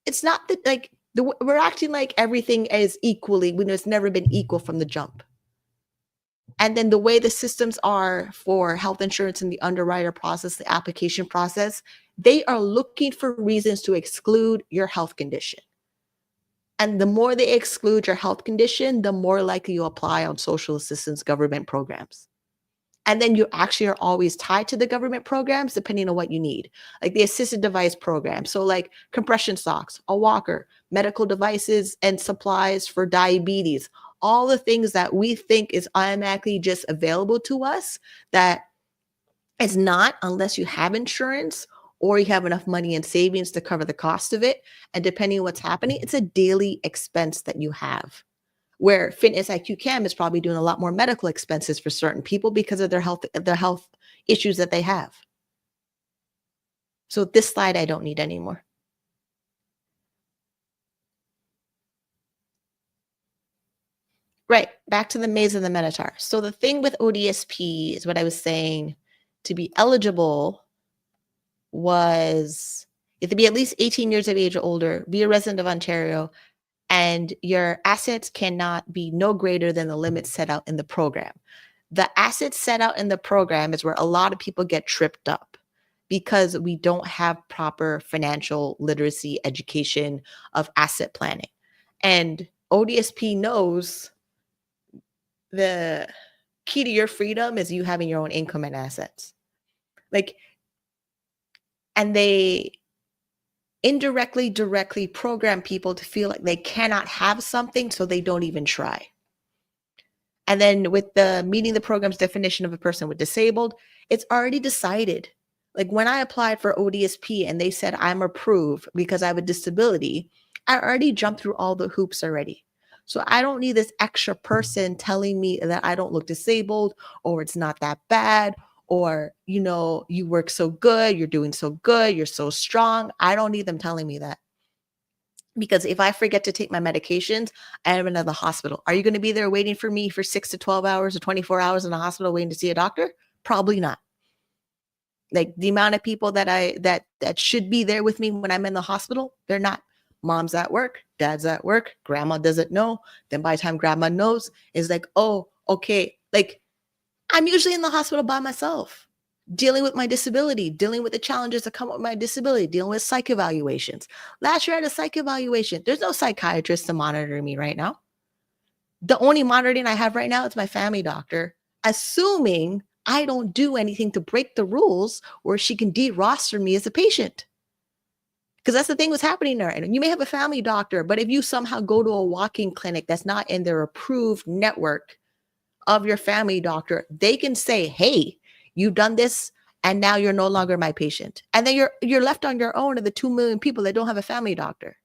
It's not that, like, we're acting like everything is equally when it's never been equal from the jump. And then the way the systems are for health insurance and the underwriter process, the application process, they are looking for reasons to exclude your health condition. And the more they exclude your health condition, the more likely you apply on social assistance government programs. And then you actually are always tied to the government programs depending on what you need, like the assisted device program. So like compression socks, a walker, medical devices and supplies for diabetes, all the things that we think is automatically just available to us, that is not unless you have insurance or you have enough money in savings to cover the cost of it. And depending on what's happening, it's a daily expense that you have. Where Fitness IQ Cam is probably doing a lot more medical expenses for certain people because of their health issues that they have. So this slide I don't need anymore. Right, back to the maze of the Minotaur. So the thing with ODSP is what I was saying, to be eligible was you have to be at least 18 years of age or older, be a resident of Ontario, and your assets cannot be no greater than the limits set out in the program. The assets set out in the program is where a lot of people get tripped up because we don't have proper financial literacy education of asset planning. And ODSP knows the key to your freedom is you having your own income and assets. Like, and they indirectly, directly program people to feel like they cannot have something, so they don't even try. And then with the meeting the program's definition of a person with disabled, it's already decided. Like when I applied for ODSP and they said I'm approved because I have a disability, I already jumped through all the hoops already. So I don't need this extra person telling me that I don't look disabled or it's not that bad or, you know, you work so good, you're doing so good, you're so strong. I don't need them telling me that. Because if I forget to take my medications, I am in the hospital. Are you going to be there waiting for me for 6 to 12 hours or 24 hours in the hospital waiting to see a doctor? Probably not. Like the amount of people that should be there with me when I'm in the hospital, they're not. Mom's at work, dad's at work, grandma doesn't know. Then by the time grandma knows, it's like, oh, okay. Like I'm usually in the hospital by myself, dealing with my disability, dealing with the challenges that come with my disability, dealing with psych evaluations. Last year I had a psych evaluation. There's no psychiatrist to monitor me right now. The only monitoring I have right now is my family doctor, assuming I don't do anything to break the rules where she can de-roster me as a patient. Because that's the thing what's happening there. And you may have a family doctor, but if you somehow go to a walk-in clinic that's not in their approved network of your family doctor, they can say, hey, you've done this and now you're no longer my patient. And then you're left on your own of the 2 million people that don't have a family doctor.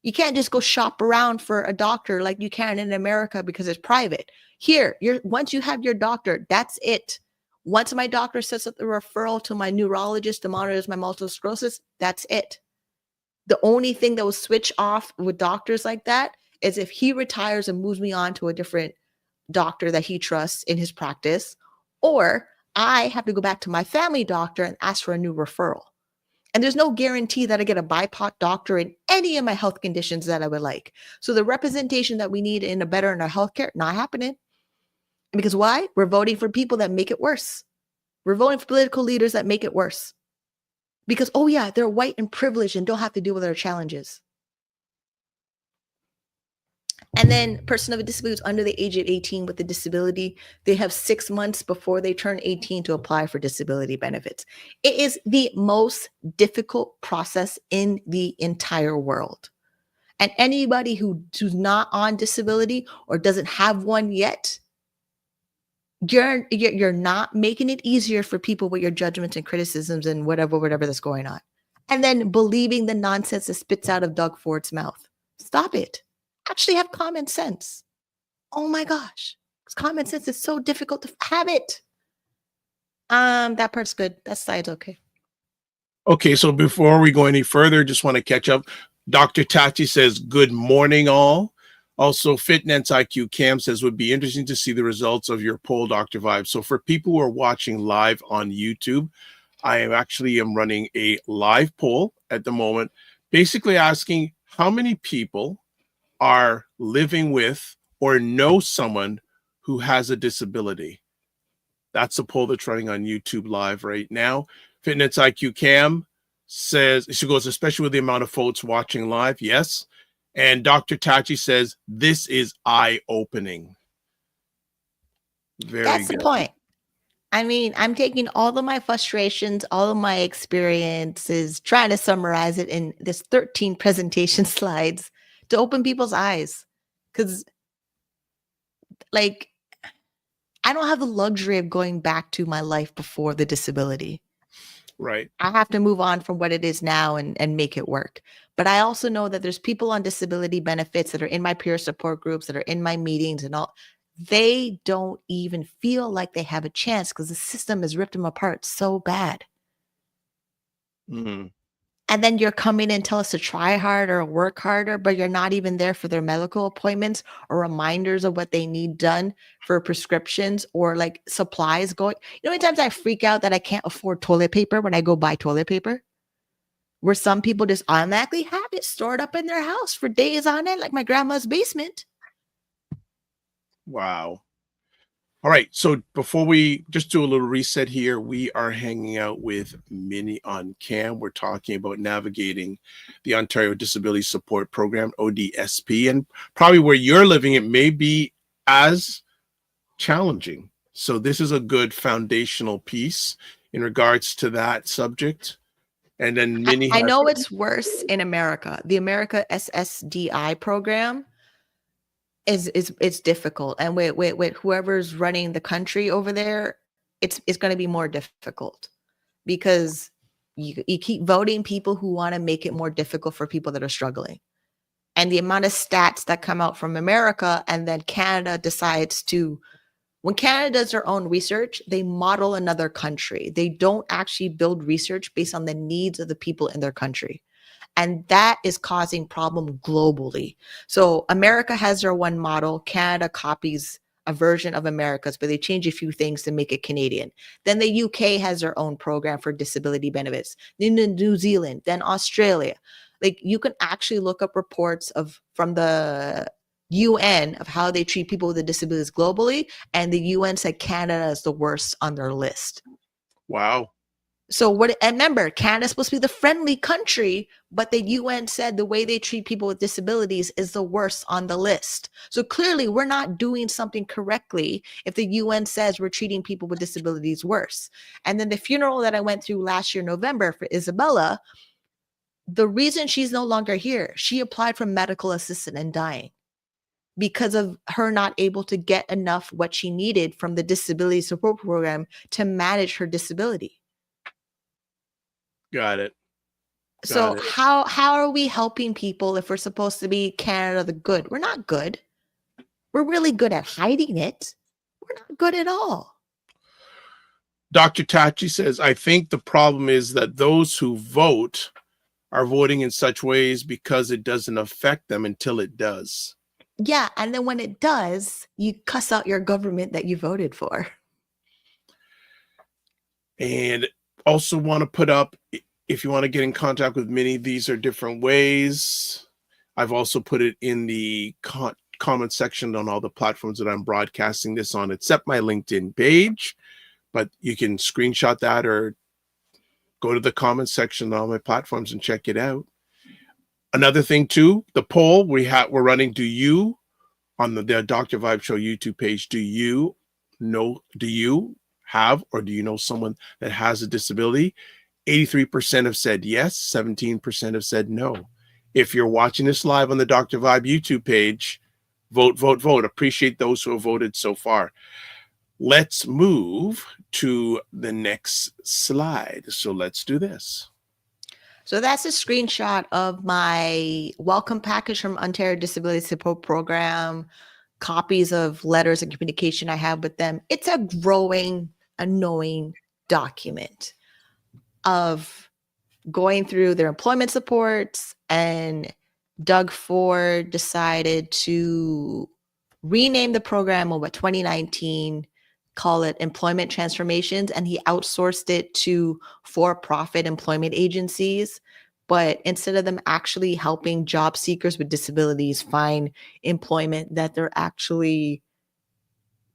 You can't just go shop around for a doctor like you can in America because it's private. Here, once you have your doctor, that's it. Once my doctor sets up the referral to my neurologist to monitor my multiple sclerosis, that's it. The only thing that will switch off with doctors like that is if he retires and moves me on to a different doctor that he trusts in his practice, or I have to go back to my family doctor and ask for a new referral. And there's no guarantee that I get a BIPOC doctor in any of my health conditions that I would like. So the representation that we need in our healthcare, not happening. Because why? We're voting for people that make it worse. We're voting for political leaders that make it worse. Because, oh yeah, they're white and privileged and don't have to deal with our challenges. And then person of a disability under the age of 18 with a disability, they have 6 months before they turn 18 to apply for disability benefits. It is the most difficult process in the entire world. And anybody who's not on disability or doesn't have one yet, you're not making it easier for people with your judgments and criticisms and whatever that's going on. And then believing the nonsense that spits out of Doug Ford's mouth. Stop it. Actually have common sense. Oh my gosh. Common sense is so difficult to have it. That part's good. That side's okay. Okay, so before we go any further, just want to catch up. Dr. Tati says, good morning, all. Also, Fitness IQ Cam says, would be interesting to see the results of your poll, Dr. Vibe. So for people who are watching live on YouTube, I am running a live poll at the moment, basically asking how many people are living with or know someone who has a disability. That's a poll that's running on YouTube live right now. Fitness IQ Cam says, she goes, especially with the amount of folks watching live. Yes. And Dr. Tachi says, this is eye-opening. That's good. The point. I mean, I'm taking all of my frustrations, all of my experiences, trying to summarize it in this 13 presentation slides to open people's eyes. Because, like, I don't have the luxury of going back to my life before the disability. Right. I have to move on from what it is now and make it work. But I also know that there's people on disability benefits that are in my peer support groups, that are in my meetings and all. They don't even feel like they have a chance because the system has ripped them apart so bad. Mm-hmm. And then you're coming and tell us to try harder or work harder, but you're not even there for their medical appointments or reminders of what they need done for prescriptions or like supplies going. You know, many times I freak out that I can't afford toilet paper when I go buy toilet paper. where some people just automatically have it stored up in their house for days on end, like my grandma's basement. Wow. All right. So before we just do a little reset here, we are hanging out with Minnie on cam. We're talking about navigating the Ontario Disability Support Program, ODSP, and probably where you're living, it may be as challenging. So this is a good foundational piece in regards to that subject. And then Minnie, I know it's worse in America. The America SSDI program is difficult, and with whoever's running the country over there, it's going to be more difficult because you keep voting people who want to make it more difficult for people that are struggling. And the amount of stats that come out from America, and then Canada decides to, when Canada does their own research, they model another country. They don't actually build research based on the needs of the people in their country. And that is causing problem globally. So America has their one model. Canada copies a version of America's, but they change a few things to make it Canadian. Then the UK has their own program for disability benefits. Then New Zealand, then Australia. Like, you can actually look up reports from the UN of how they treat people with disabilities globally. And the UN said Canada is the worst on their list. wow. So and remember, Canada's supposed to be the friendly country, but the UN said the way they treat people with disabilities is the worst on the list. So clearly we're not doing something correctly if the UN says we're treating people with disabilities worse. And then the funeral that I went through last year, November, for Isabella, the reason she's no longer here, she applied for medical assistant and dying because of her not able to get enough what she needed from the disability support program to manage her disability. Got it. So how are we helping people if we're supposed to be Canada the good? We're not good. We're really good at hiding it. We're not good at all. Dr. Tachi says, I think the problem is that those who vote are voting in such ways because it doesn't affect them until it does. Yeah, and then when it does, you cuss out your government that you voted for. And also want to put up, if you want to get in contact with Minnie, these are different ways. I've also put it in the comment section on all the platforms that I'm broadcasting this on, except my LinkedIn page. But you can screenshot that or go to the comment section on all my platforms and check it out. Another thing too, the poll we're running, do you, on the Dr. Vibe Show YouTube page, do you have, or do you know someone that has a disability? 83% have said yes, 17% have said no. If you're watching this live on the Dr. Vibe YouTube page, vote, vote, vote. Appreciate those who have voted so far. Let's move to the next slide. So let's do this. So that's a screenshot of my welcome package from Ontario Disability Support Program, copies of letters and communication I have with them. It's a growing, annoying document of going through their employment supports, and Doug Ford decided to rename the program over 2019, call it Employment Transformations, and he outsourced it to for-profit employment agencies. But instead of them actually helping job seekers with disabilities find employment that they're actually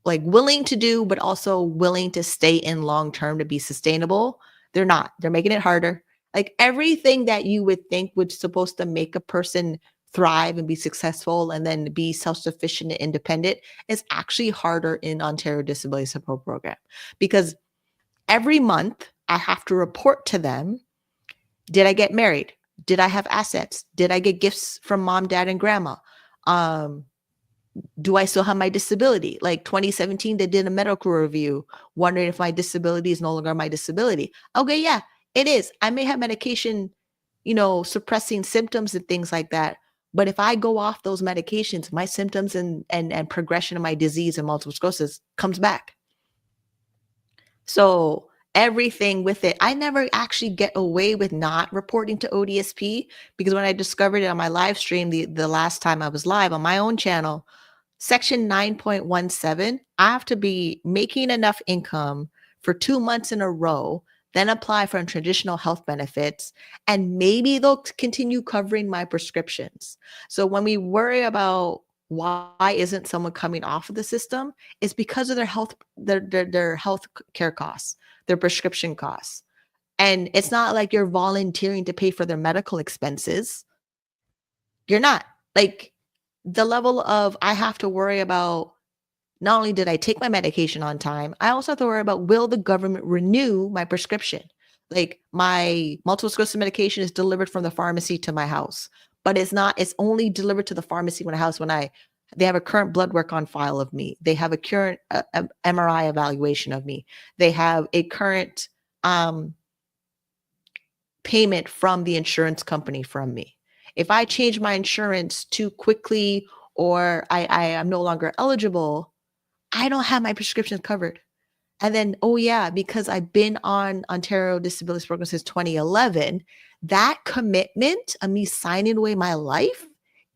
like willing to do, but also willing to stay in long-term to be sustainable, they're not. They're making it harder. Like, everything that you would think would supposed to make a person thrive and be successful and then be self-sufficient and independent is actually harder in Ontario Disability Support Program, because every month I have to report to them, did I get married? Did I have assets? Did I get gifts from mom, dad, and grandma? Do I still have my disability? Like 2017, they did a medical review wondering if my disability is no longer my disability. Okay, yeah, it is. I may have medication, suppressing symptoms and things like that. But if I go off those medications, my symptoms and progression of my disease and multiple sclerosis comes back. So everything with it, I never actually get away with not reporting to ODSP, because when I discovered it on my live stream, the last time I was live on my own channel, Section 9.17, I have to be making enough income for 2 months in a row then apply for traditional health benefits, and maybe they'll continue covering my prescriptions. So when we worry about why isn't someone coming off of the system, it's because of their health care costs, their prescription costs. And it's not like you're volunteering to pay for their medical expenses. You're not. Like, the level of I have to worry about, not only did I take my medication on time, I also have to worry about, will the government renew my prescription? Like, my multiple sclerosis medication is delivered from the pharmacy to my house, but it's only delivered to the pharmacy when they have a current blood work on file of me. They have a current MRI evaluation of me. They have a current payment from the insurance company from me. If I change my insurance too quickly, or I am no longer eligible, I don't have my prescriptions covered. And then, because I've been on Ontario Disability Program since 2011, that commitment of me signing away my life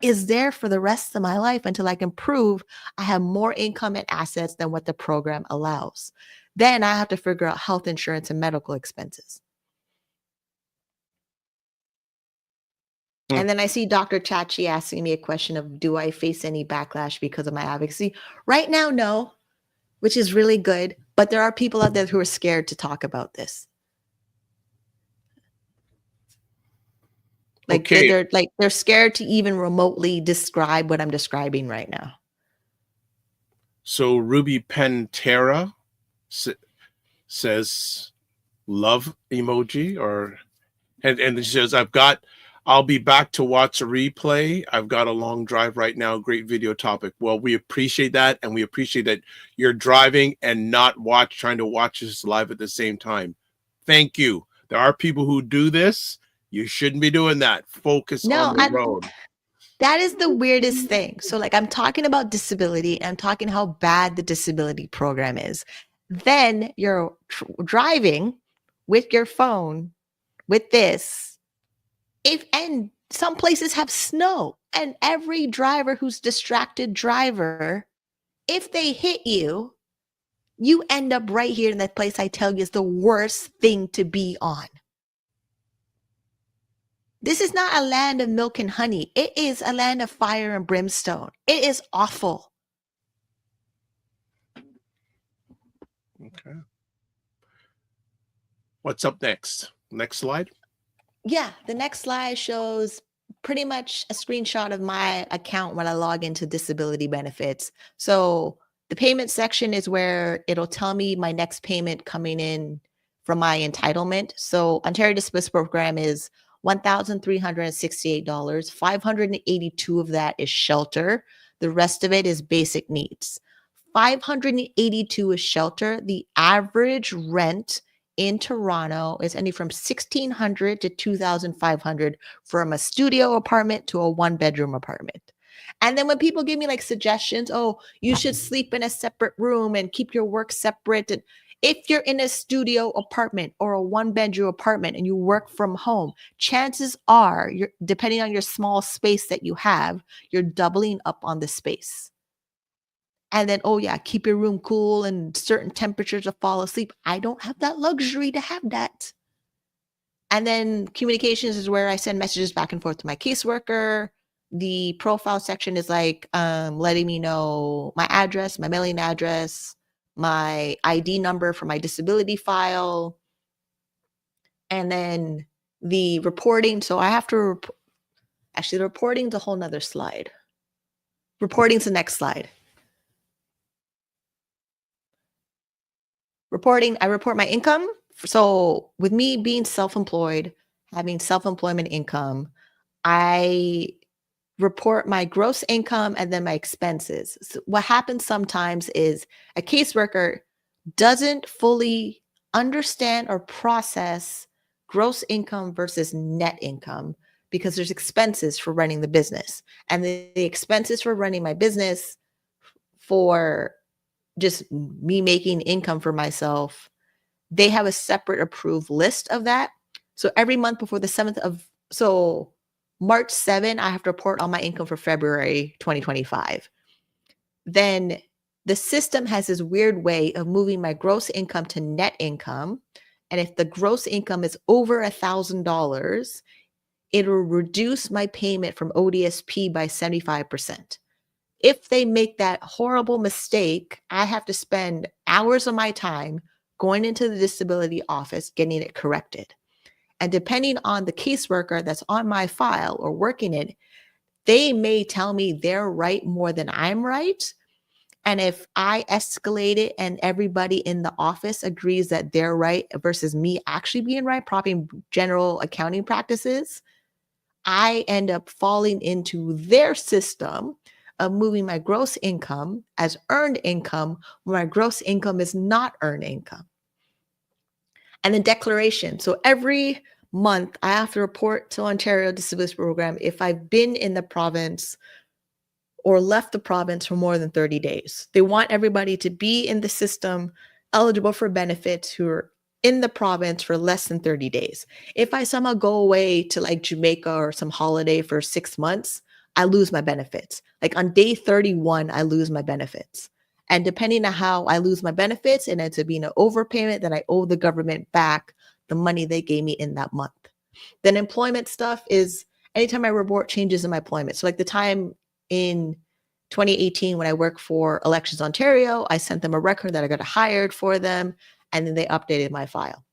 is there for the rest of my life until I can prove I have more income and assets than what the program allows. Then I have to figure out health insurance and medical expenses. And then I see Dr. Chachi asking me a question of, do I face any backlash because of my advocacy? Right now, no, which is really good. But there are people out there who are scared to talk about this. Like, okay, they're scared to even remotely describe what I'm describing right now. So Ruby Pantera says love emoji, and she says, I'll be back to watch a replay. I've got a long drive right now. Great video topic. Well, we appreciate that. And we appreciate that you're driving and not trying to watch this live at the same time. Thank you. There are people who do this. You shouldn't be doing that. Focus on the road. That is the weirdest thing. So, like, I'm talking about disability, and I'm talking how bad the disability program is. Then you're driving with your phone with this. And some places have snow, and every driver who's distracted driver, if they hit you, you end up right here in that place I tell you is the worst thing to be on. This is not a land of milk and honey. It is a land of fire and brimstone. It is awful. Okay. What's up next? Next slide. Yeah, the next slide shows pretty much a screenshot of my account when I log into disability benefits. So the payment section is where it'll tell me my next payment coming in from my entitlement. So Ontario Disability Program is $1,368. $582 of that is shelter. The rest of it is basic needs. $582 is shelter. The average rent in Toronto is anywhere from $1,600 to $2,500 from a studio apartment to a one-bedroom apartment. And then when people give me like suggestions, oh, you should sleep in a separate room and keep your work separate. And if you're in a studio apartment or a one-bedroom apartment and you work from home, chances are, depending on your small space that you have, you're doubling up on the space. And then, keep your room cool and certain temperatures to fall asleep. I don't have that luxury to have that. And then communications is where I send messages back and forth to my caseworker. The profile section is like letting me know my address, my mailing address, my ID number for my disability file. And then the reporting. So I have to, the reporting's a whole nother slide. Reporting's the next slide. Reporting, I report my income. So with me being self-employed, having self-employment income, I report my gross income and then my expenses. So what happens sometimes is a caseworker doesn't fully understand or process gross income versus net income because there's expenses for running the business. And the expenses for running my business for just me making income for myself, they have a separate approved list of that. So every month before the 7th of, so March 7, I have to report on my income for February 2025. Then the system has this weird way of moving my gross income to net income. And if the gross income is over $1,000, it will reduce my payment from ODSP by 75%. If they make that horrible mistake, I have to spend hours of my time going into the disability office, getting it corrected. And depending on the caseworker that's on my file or working it, they may tell me they're right more than I'm right. And if I escalate it and everybody in the office agrees that they're right versus me actually being right, probably general accounting practices, I end up falling into their system of moving my gross income as earned income when my gross income is not earned income. And then declaration. So every month I have to report to Ontario Disability Program if I've been in the province or left the province for more than 30 days. They want everybody to be in the system eligible for benefits who are in the province for less than 30 days. If I somehow go away to like Jamaica or some holiday for 6 months, I lose my benefits. Like on day 31, I lose my benefits. And depending on how I lose my benefits, and it's being an overpayment, then I owe the government back the money they gave me in that month. Then employment stuff is anytime I report changes in my employment. So like the time in 2018 when I worked for Elections Ontario, I sent them a record that I got hired for them, and then they updated my file.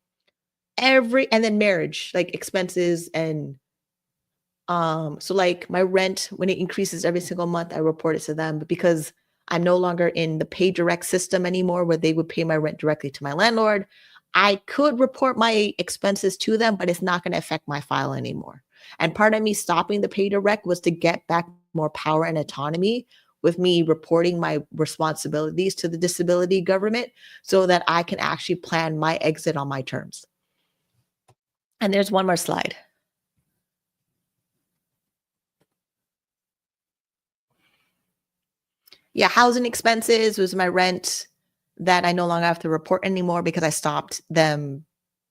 And then marriage, like expenses and so like my rent, when it increases every single month, I report it to them. But because I'm no longer in the pay direct system anymore where they would pay my rent directly to my landlord, I could report my expenses to them, but it's not going to affect my file anymore. And part of me stopping the pay direct was to get back more power and autonomy with me reporting my responsibilities to the disability government so that I can actually plan my exit on my terms. And there's one more slide. Yeah, housing expenses was my rent that I no longer have to report anymore because I stopped them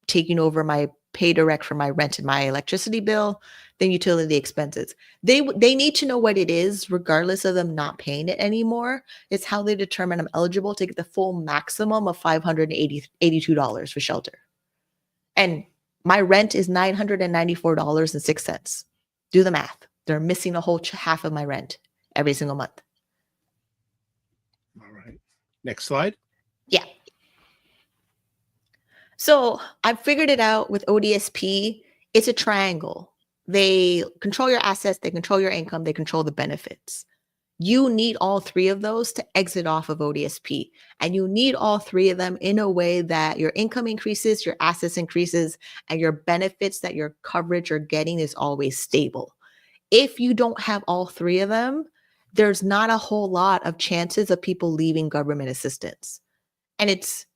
taking over my pay direct for my rent and my electricity bill. Then utility expenses. They need to know what it is regardless of them not paying it anymore. It's how they determine I'm eligible to get the full maximum of $582 for shelter. And my rent is $994.06. Do the math. They're missing a whole half of my rent every single month. All right. Next slide. Yeah. So I figured it out with ODSP. It's a triangle. They control your assets, they control your income, they control the benefits. You need all three of those to exit off of ODSP. And you need all three of them in a way that your income increases, your assets increases, and your benefits that your coverage are getting is always stable. If you don't have all three of them, there's not a whole lot of chances of people leaving government assistance. And it's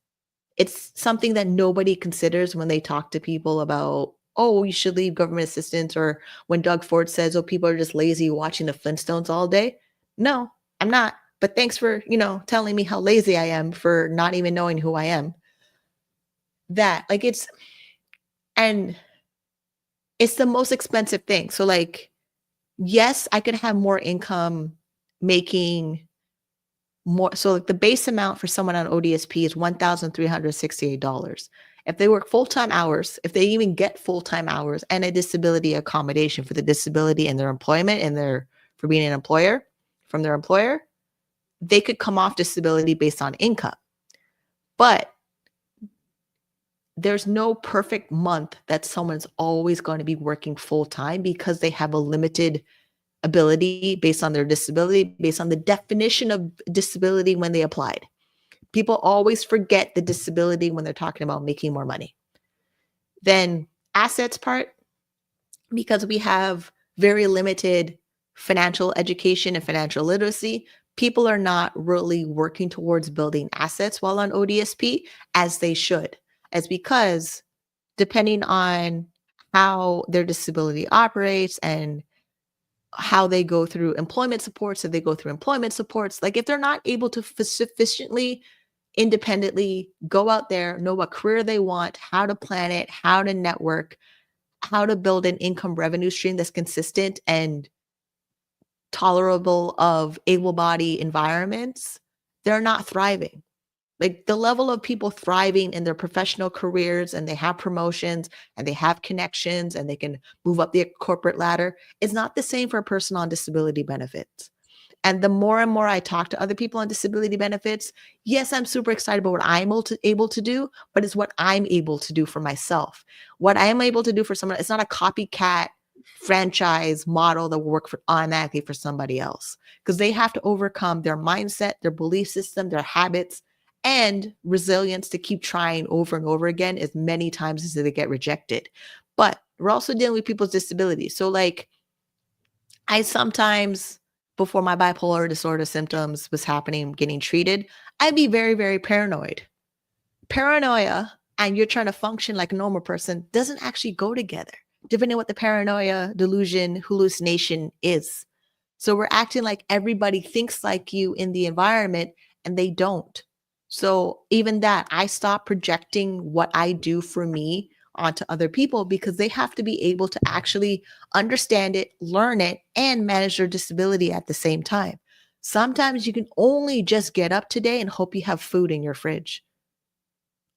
something that nobody considers when they talk to people about, oh, you should leave government assistance, or when Doug Ford says, oh, people are just lazy watching the Flintstones all day. No, I'm not. But thanks for, telling me how lazy I am for not even knowing who I am. It's the most expensive thing. So like, yes, I could have more income making more. So like the base amount for someone on ODSP is $1,368. If they work full-time hours, if they even get full-time hours and a disability accommodation for the disability and their employment and for being an employer from their employer, they could come off disability based on income. But there's no perfect month that someone's always going to be working full-time because they have a limited ability based on their disability, based on the definition of disability when they applied. People always forget the disability when they're talking about making more money. Then assets part, because we have very limited financial education and financial literacy, people are not really working towards building assets while on ODSP as they should. As because depending on how their disability operates and how they go through employment supports, if they're not able to sufficiently independently go out there, know what career they want, how to plan it, how to network, how to build an income revenue stream that's consistent and tolerable of able-bodied environments, they're not thriving. Like the level of people thriving in their professional careers and they have promotions and they have connections and they can move up the corporate ladder is not the same for a person on disability benefits. And the more and more I talk to other people on disability benefits, yes, I'm super excited about what I'm able to do, but it's what I'm able to do for myself. What I am able to do for someone, it's not a copycat franchise model that will work for automatically for somebody else, because they have to overcome their mindset, their belief system, their habits, and resilience to keep trying over and over again as many times as they get rejected. But we're also dealing with people's disabilities. So like I sometimes, before my bipolar disorder symptoms was happening, getting treated, I'd be very, very paranoid. Paranoia and you're trying to function like a normal person doesn't actually go together, depending on what the paranoia, delusion, hallucination is. So we're acting like everybody thinks like you in the environment and they don't. So even that, I stop projecting what I do for me onto other people because they have to be able to actually understand it, learn it, and manage their disability at the same time. Sometimes you can only just get up today and hope you have food in your fridge.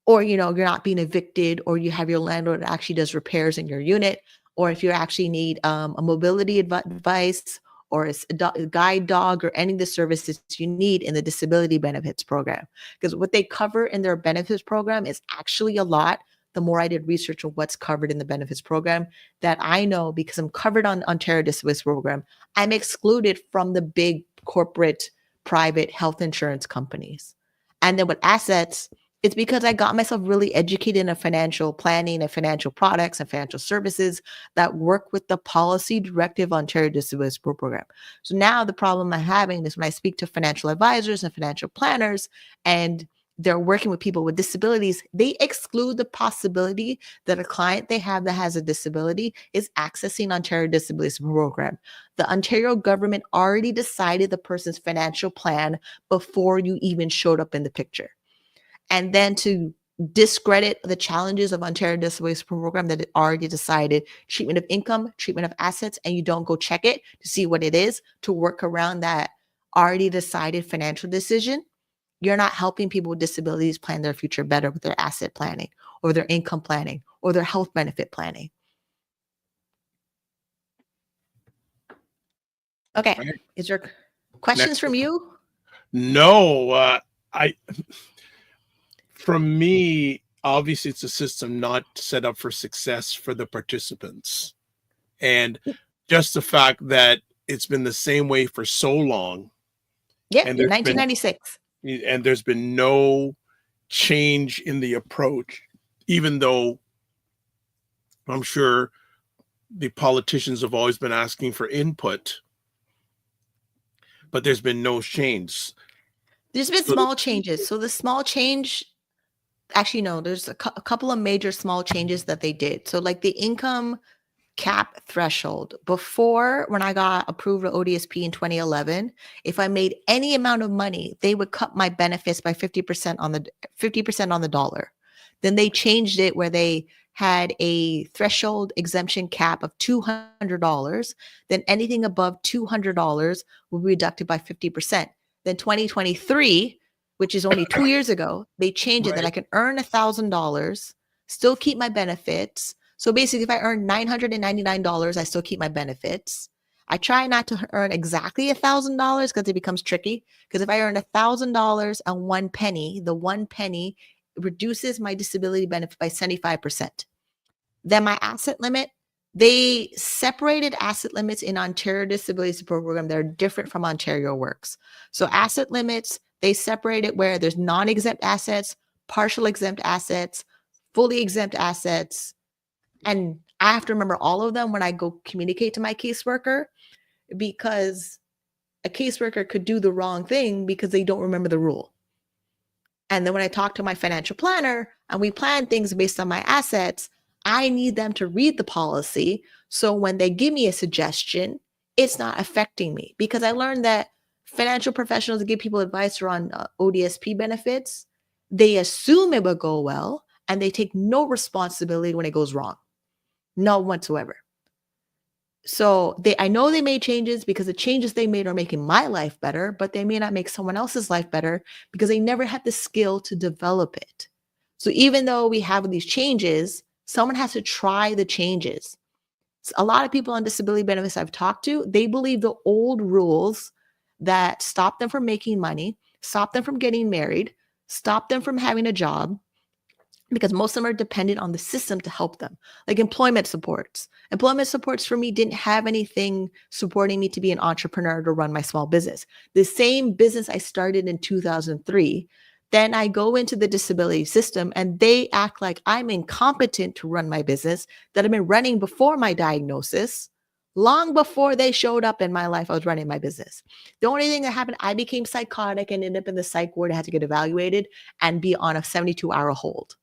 Or, you're not being evicted, or you have your landlord that actually does repairs in your unit, or if you actually need a mobility advice or a guide dog or any of the services you need in the disability benefits program. Because what they cover in their benefits program is actually a lot. The more I did research on what's covered in the benefits program, that I know because I'm covered on Ontario Disability Program, I'm excluded from the big corporate private health insurance companies. And then with assets, it's because I got myself really educated in financial planning and financial products and financial services that work with the policy directive Ontario Disability Program. So now the problem I'm having is when I speak to financial advisors and financial planners and they're working with people with disabilities, they exclude the possibility that a client they have that has a disability is accessing Ontario Disability Program. The Ontario government already decided the person's financial plan before you even showed up in the picture. And then to discredit the challenges of Ontario Disability Program that it already decided treatment of income, treatment of assets, and you don't go check it to see what it is to work around that already decided financial decision, you're not helping people with disabilities plan their future better with their asset planning or their income planning or their health benefit planning. Okay. Right. Is there questions from you? No, from me, obviously it's a system not set up for success for the participants. And just the fact that it's been the same way for so long. Yeah, And 1996. there's been no change in the approach, even though I'm sure the politicians have always been asking for input, but there's been no change. There's been small changes. So the small change, actually, no, there's a couple of major small changes that they did. So like the income cap threshold before, when I got approved of ODSP in 2011, if I made any amount of money, they would cut my benefits by 50% on the dollar. Then they changed it where they had a threshold exemption cap of $200. Then anything above $200 will be deducted by 50%. Then 2023, which is only 2 years ago, they changed it that I can earn $1,000, still keep my benefits. So basically, if I earn $999, I still keep my benefits. I try not to earn exactly $1,000 because it becomes tricky. Because if I earn $1,000 and 1 penny, the 1 penny reduces my disability benefit by 75%. Then my asset limit, they separated asset limits in Ontario Disability Program that are different from Ontario Works. So asset limits, they separate it where there's non-exempt assets, partial exempt assets, fully exempt assets. And I have to remember all of them when I go communicate to my caseworker, because a caseworker could do the wrong thing because they don't remember the rule. And then when I talk to my financial planner and we plan things based on my assets, I need them to read the policy. So when they give me a suggestion, it's not affecting me, because I learned that financial professionals that give people advice around ODSP benefits, they assume it will go well and they take no responsibility when it goes wrong. None whatsoever. So I know they made changes because the changes they made are making my life better, but they may not make someone else's life better because they never had the skill to develop it. So even though we have these changes, someone has to try the changes. A lot of people on disability benefits I've talked to, they believe the old rules that stop them from making money, stop them from getting married, stop them from having a job, because most of them are dependent on the system to help them, like employment supports. Employment supports for me didn't have anything supporting me to be an entrepreneur to run my small business. The same business I started in 2003, then I go into the disability system and they act like I'm incompetent to run my business that I've been running before my diagnosis. Long before they showed up in my life, I was running my business. The only thing that happened, I became psychotic and ended up in the psych ward. I had to get evaluated and be on a 72-hour hold.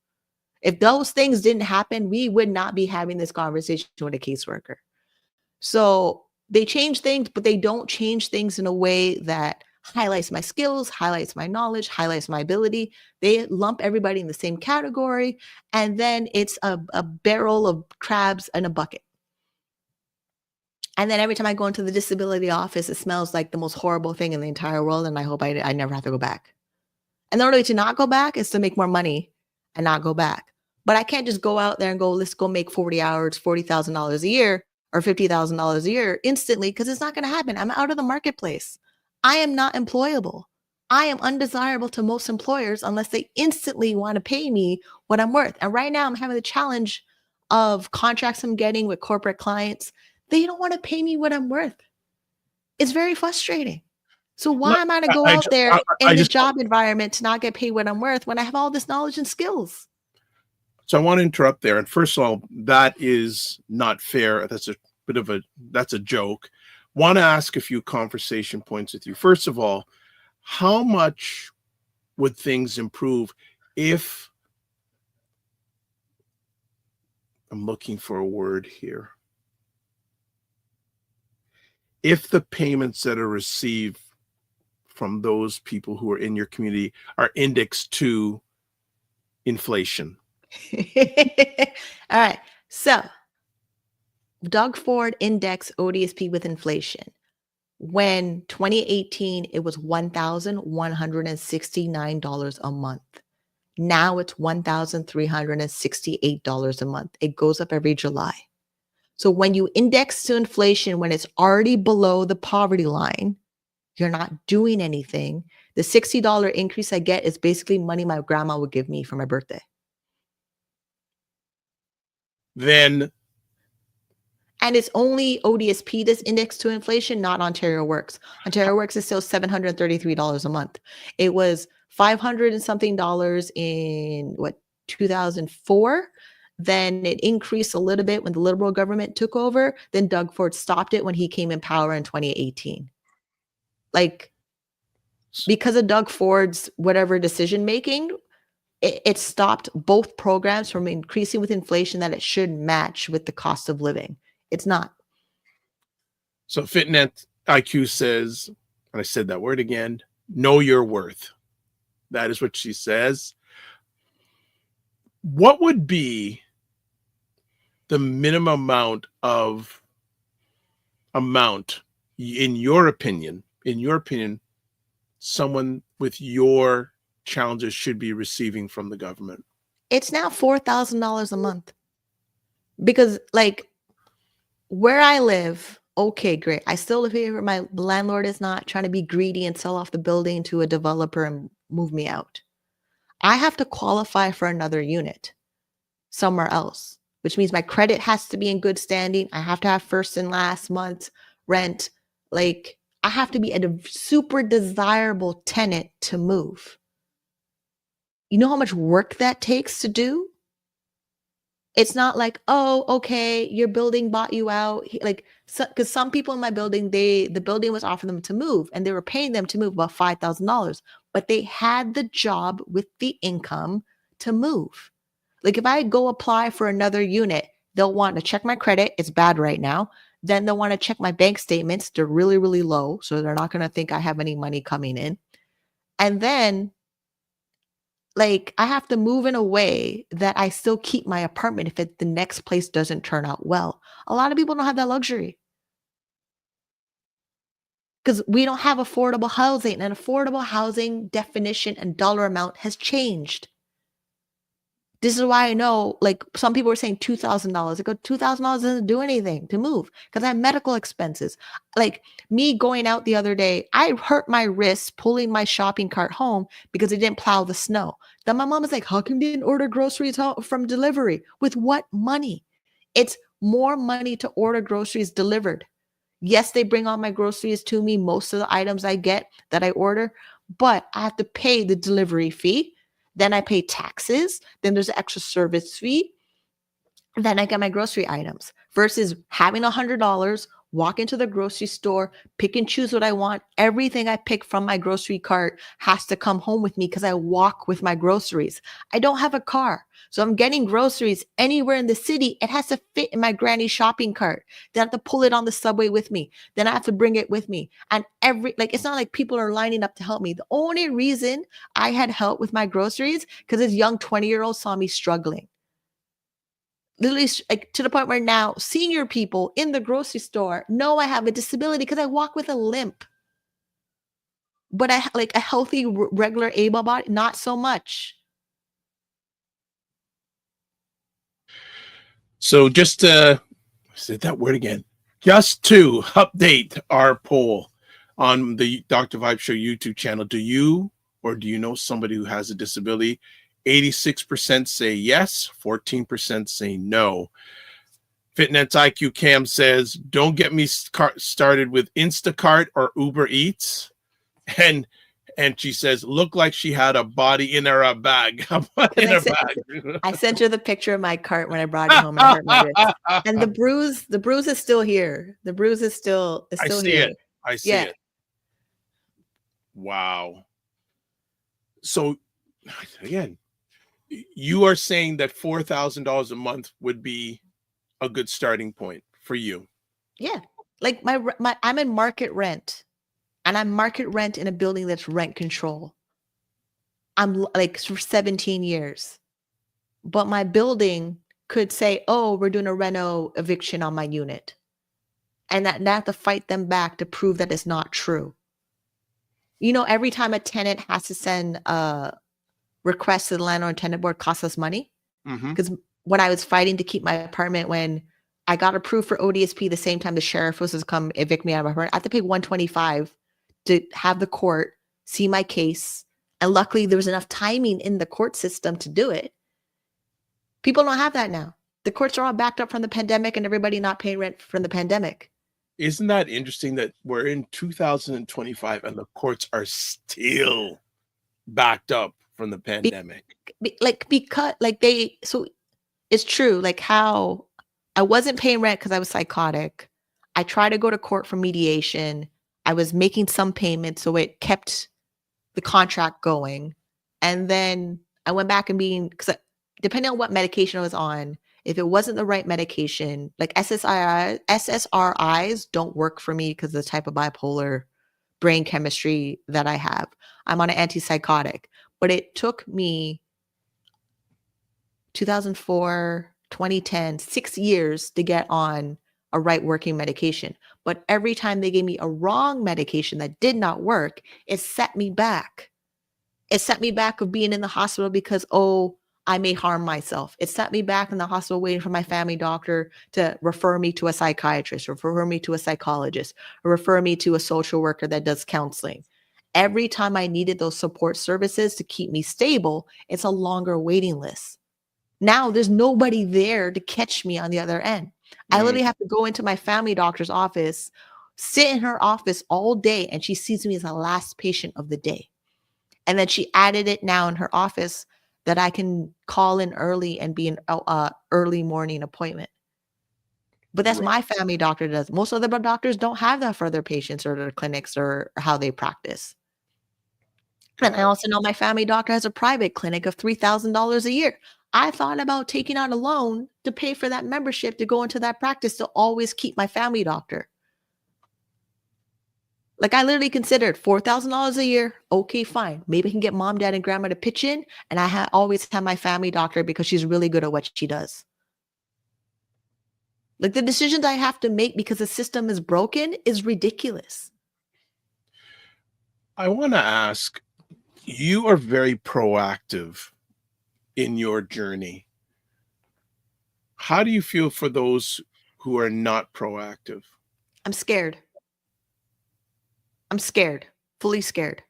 If those things didn't happen, we would not be having this conversation with a caseworker. So they change things, but they don't change things in a way that highlights my skills, highlights my knowledge, highlights my ability. They lump everybody in the same category, and then it's a barrel of crabs in a bucket. And then every time I go into the disability office, it smells like the most horrible thing in the entire world, and I hope I never have to go back. And the only way to not go back is to make more money and not go back. But I can't just go out there and go, let's go make 40 hours, $40,000 a year or $50,000 a year instantly, because it's not going to happen. I'm out of the marketplace. I am not employable. I am undesirable to most employers unless they instantly want to pay me what I'm worth. And right now I'm having the challenge of contracts I'm getting with corporate clients. They don't want to pay me what I'm worth. It's very frustrating. So why am I going to go out there in the job environment to not get paid what I'm worth when I have all this knowledge and skills? So I want to interrupt there. And first of all, that is not fair. That's a joke. Want to ask a few conversation points with you. First of all, how much would things improve if, I'm looking for a word here, if the payments that are received from those people who are in your community are indexed to inflation? All right. So Doug Ford indexed ODSP with inflation. When 2018, it was $1,169 a month. Now it's $1,368 a month. It goes up every July. So when you index to inflation, when it's already below the poverty line, you're not doing anything. The $60 increase I get is basically money my grandma would give me for my birthday. Then, and it's only ODSP that's indexed to inflation, not Ontario Works. Ontario Works is still $733 a month. It was $500 and something in 2004. Then it increased a little bit when the Liberal government took over. Then Doug Ford stopped it when he came in power in 2018. Like, because of Doug Ford's whatever decision making, it stopped both programs from increasing with inflation that it should match with the cost of living. It's not. So FitNet IQ says, and I said that word again, know your worth. That is what she says. What would be the minimum amount, in your opinion, someone with your challenges should be receiving from the government? It's now $4,000 a month. Because like where I live, okay, great. I still live here. My landlord is not trying to be greedy and sell off the building to a developer and move me out. I have to qualify for another unit somewhere else, which means my credit has to be in good standing. I have to have first and last month's rent. Like, I have to be a super desirable tenant to move. You know how much work that takes to do? It's not like, oh, okay, your building bought you out. Like, because some people in my building, the building was offering them to move and they were paying them to move about $5,000, but they had the job with the income to move. Like, if I go apply for another unit, they'll want to check my credit. It's bad right now. Then they'll want to check my bank statements. They're really, really low. So they're not going to think I have any money coming in. And then, like, I have to move in a way that I still keep my apartment if the next place doesn't turn out well. A lot of people don't have that luxury. because we don't have affordable housing, and affordable housing definition and dollar amount has changed. This is why I know, like, some people were saying $2,000. I go, $2,000 doesn't do anything to move because I have medical expenses. Like me going out the other day, I hurt my wrist pulling my shopping cart home because it didn't plow the snow. Then my mom was like, how come you didn't order groceries from delivery? With what money? It's more money to order groceries delivered. Yes, they bring all my groceries to me, most of the items I get that I order, but I have to pay the delivery fee. Then I pay taxes. Then there's an extra service fee. Then I get my grocery items versus having $100, walk into the grocery store, pick and choose what I want. Everything I pick from my grocery cart has to come home with me because I walk with my groceries. I don't have a car. So I'm getting groceries anywhere in the city. It has to fit in my granny's shopping cart. Then I have to pull it on the subway with me. Then I have to bring it with me. And it's not like people are lining up to help me. The only reason I had help with my groceries because this young 20-year-old saw me struggling. Literally, like, to the point where now senior people in the grocery store know I have a disability because I walk with a limp. But I like a healthy, regular able body, not so much. So just to say that word again, just to update our poll on the Dr. Vibe Show YouTube channel, do you or do you know somebody who has a disability? 86% say yes, 14% say no. Fitness IQ Cam says, don't get me started with Instacart or Uber Eats. And she says, look like she had a body in her bag. I sent her the picture of my cart when I brought it home. And I hurt my wrist. And the bruise is still here. The bruise is still here. I see it. Wow. So again, you are saying that $4,000 a month would be a good starting point for you. Yeah. Like I'm in market rent, and I'm market rent in a building that's rent control. I'm like for 17 years, but my building could say, oh, we're doing a reno eviction on my unit. And that I have to fight them back to prove that it's not true. You know, every time a tenant has to send a request to the landlord and tenant board costs us money. Because when I was fighting to keep my apartment, when I got approved for ODSP the same time the sheriff was to come evict me out of my apartment, I had to pay $125 to have the court see my case. And luckily there was enough timing in the court system to do it. People don't have that now. The courts are all backed up from the pandemic and everybody not paying rent from the pandemic. Isn't that interesting that we're in 2025 and the courts are still backed up from the pandemic? So it's true. Like how I wasn't paying rent because I was psychotic. I tried to go to court for mediation. I was making some payments, so it kept the contract going. And then I went back and because depending on what medication I was on, if it wasn't the right medication, like SSRIs don't work for me because of the type of bipolar brain chemistry that I have. I'm on an antipsychotic, but it took me 2004, 2010, 6 years to get on a right working medication. But every time they gave me a wrong medication that did not work, it set me back. It set me back of being in the hospital because, oh, I may harm myself. It set me back in the hospital waiting for my family doctor to refer me to a psychiatrist, or refer me to a psychologist, or refer me to a social worker that does counseling. Every time I needed those support services to keep me stable, it's a longer waiting list. Now there's nobody there to catch me on the other end. I literally have to go into my family doctor's office, sit in her office all day, and she sees me as the last patient of the day. And then she added it now in her office that I can call in early and be an early morning appointment. But that's my family doctor does. Most other doctors don't have that for their patients or their clinics or how they practice. And I also know my family doctor has a private clinic of $3,000 a year. I thought about taking out a loan to pay for that membership to go into that practice to always keep my family doctor. Like I literally considered $4,000 a year. Okay, fine. Maybe I can get mom, dad, and grandma to pitch in. And I always have my family doctor because she's really good at what she does. Like the decisions I have to make because the system is broken is ridiculous. I want to ask, you are very proactive in your journey. How do you feel for those who are not proactive? I'm scared. I'm scared, fully scared.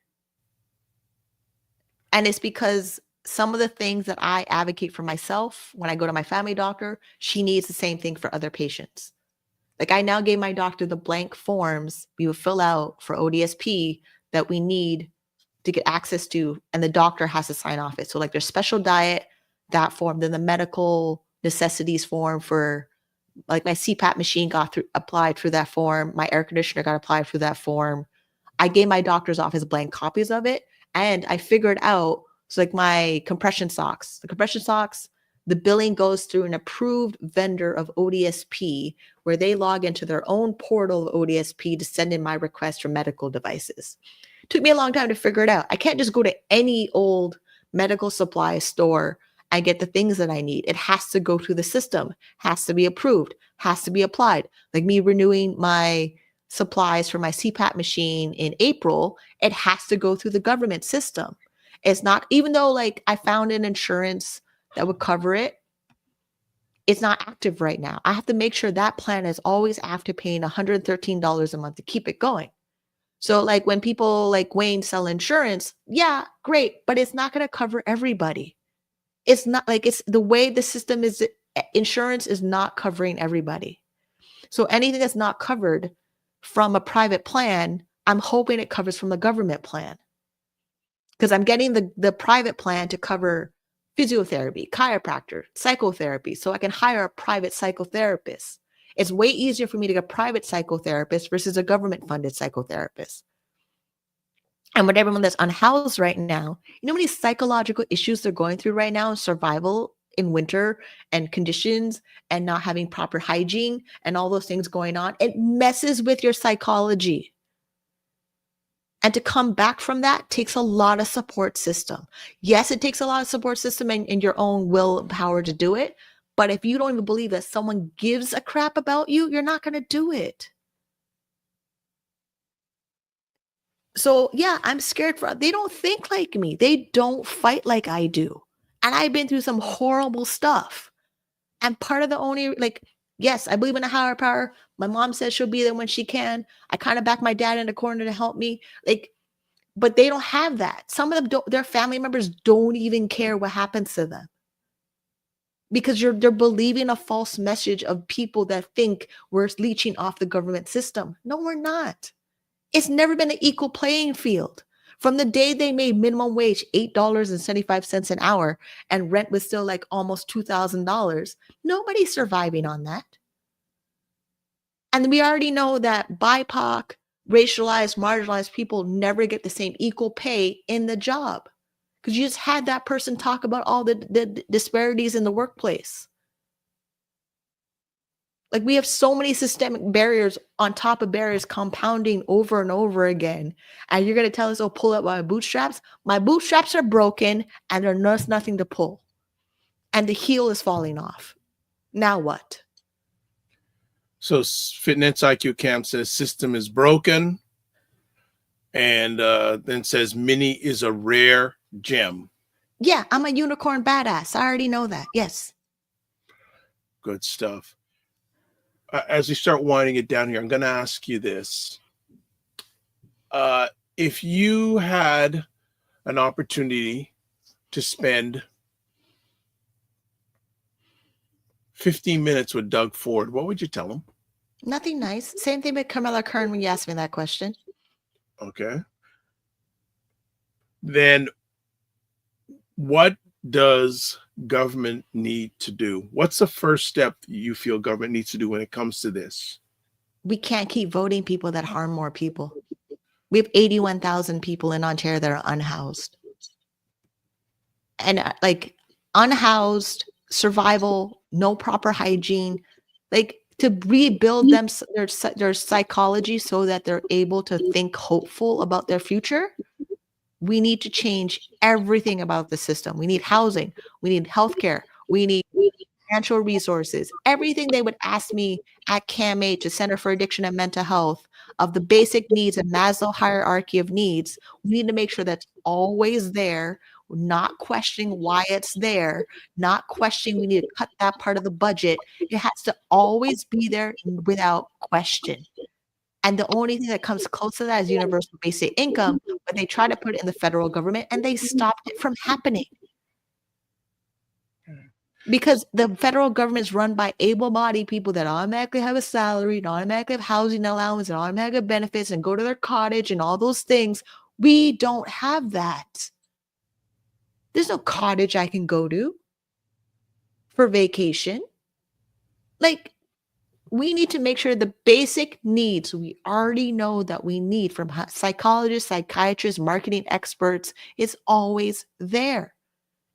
And it's because some of the things that I advocate for myself when I go to my family doctor, she needs the same thing for other patients. Like I now gave my doctor the blank forms we would fill out for ODSP that we need to get access to, and the doctor has to sign off it. So like there's special diet, that form, then the medical necessities form for like my CPAP machine got applied through that form. My air conditioner got applied through that form. I gave my doctor's office blank copies of it. And I figured out, so like my compression socks, the billing goes through an approved vendor of ODSP where they log into their own portal of ODSP to send in my request for medical devices. Took me a long time to figure it out. I can't just go to any old medical supply store and get the things that I need. It has to go through the system, has to be approved, has to be applied. Like me renewing my supplies for my CPAP machine in April, it has to go through the government system. It's not, even though like I found an insurance that would cover it, it's not active right now. I have to make sure that plan is always after paying $113 a month to keep it going. So like when people like Wayne sell insurance, yeah, great, but it's not going to cover everybody. It's not like, it's the way the system is, insurance is not covering everybody. So anything that's not covered from a private plan, I'm hoping it covers from the government plan. Because I'm getting the private plan to cover physiotherapy, chiropractor, psychotherapy, so I can hire a private psychotherapist. It's way easier for me to get a private psychotherapist versus a government-funded psychotherapist. And with everyone that's unhoused right now, you know how many psychological issues they're going through right now, survival in winter and conditions and not having proper hygiene and all those things going on. It messes with your psychology. And to come back from that takes a lot of support system. Yes, it takes a lot of support system and your own willpower to do it. But if you don't even believe that someone gives a crap about you, you're not going to do it. So yeah, I'm scared they don't think like me. They don't fight like I do. And I've been through some horrible stuff. And part of the only, like, yes, I believe in a higher power. My mom says she'll be there when she can. I kind of back my dad in the corner to help me. Like, but they don't have that. Some of them don't, their family members don't even care what happens to them. Because they're believing a false message of people that think we're leeching off the government system. No, we're not. It's never been an equal playing field. From the day they made minimum wage $8.75 an hour and rent was still like almost $2,000, nobody's surviving on that. And we already know that BIPOC, racialized, marginalized people never get the same equal pay in the job. Because you just had that person talk about all the disparities in the workplace. Like we have so many systemic barriers on top of barriers compounding over and over again. And you're going to tell us, oh, pull up my bootstraps. My bootstraps are broken and there's nothing to pull. And the heel is falling off. Now what? So Fitness IQ Camp says system is broken. And then says Minnie is a rare gem. Yeah, I'm a unicorn badass. I already know that. Yes. Good stuff. As we start winding it down here, I'm going to ask you this. If you had an opportunity to spend 15 minutes with Doug Ford, what would you tell him? Nothing nice. Same thing with Kamala Kern when you asked me that question. Okay. Then what does government need to do? What's the first step you feel government needs to do when it comes to this? We can't keep voting people that harm more people. We have 81,000 people in Ontario that are unhoused. And like unhoused, survival, no proper hygiene, like to rebuild them, their psychology so that they're able to think hopeful about their future. We need to change everything about the system. We need housing. We need healthcare. We need financial resources, everything they would ask me at CAMH, the Center for Addiction and Mental Health, of the basic needs and Maslow hierarchy of needs, we need to make sure that's always there, not questioning why it's there, not questioning we need to cut that part of the budget. It has to always be there without question. And the only thing that comes close to that is universal basic income, but they try to put it in the federal government and they stopped it from happening. Because the federal government is run by able-bodied people that automatically have a salary, and automatically have housing allowance, and automatically have benefits, and go to their cottage and all those things. We don't have that. There's no cottage I can go to for vacation. Like, we need to make sure the basic needs we already know that we need from psychologists, psychiatrists, marketing experts is always there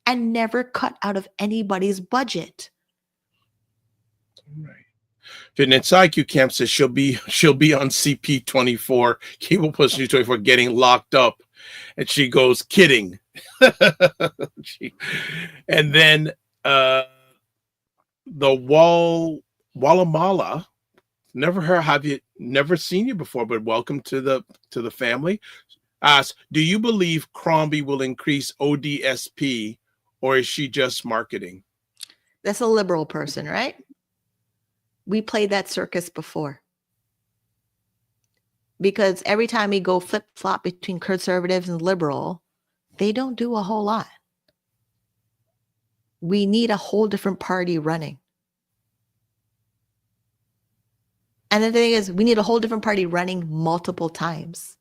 and never cut out of anybody's budget. Right. Fitness IQ Camp says she'll be on CP24, Cable Plus News 24, getting locked up, and she goes, kidding. And then the Wallamala, never seen you before, but welcome to the family. Asks, do you believe Crombie will increase ODSP, or is she just marketing? That's a liberal person, right? We played that circus before. Because every time we go flip-flop between conservatives and liberal, they don't do a whole lot. We need a whole different party running. And the thing is, we need a whole different party running multiple times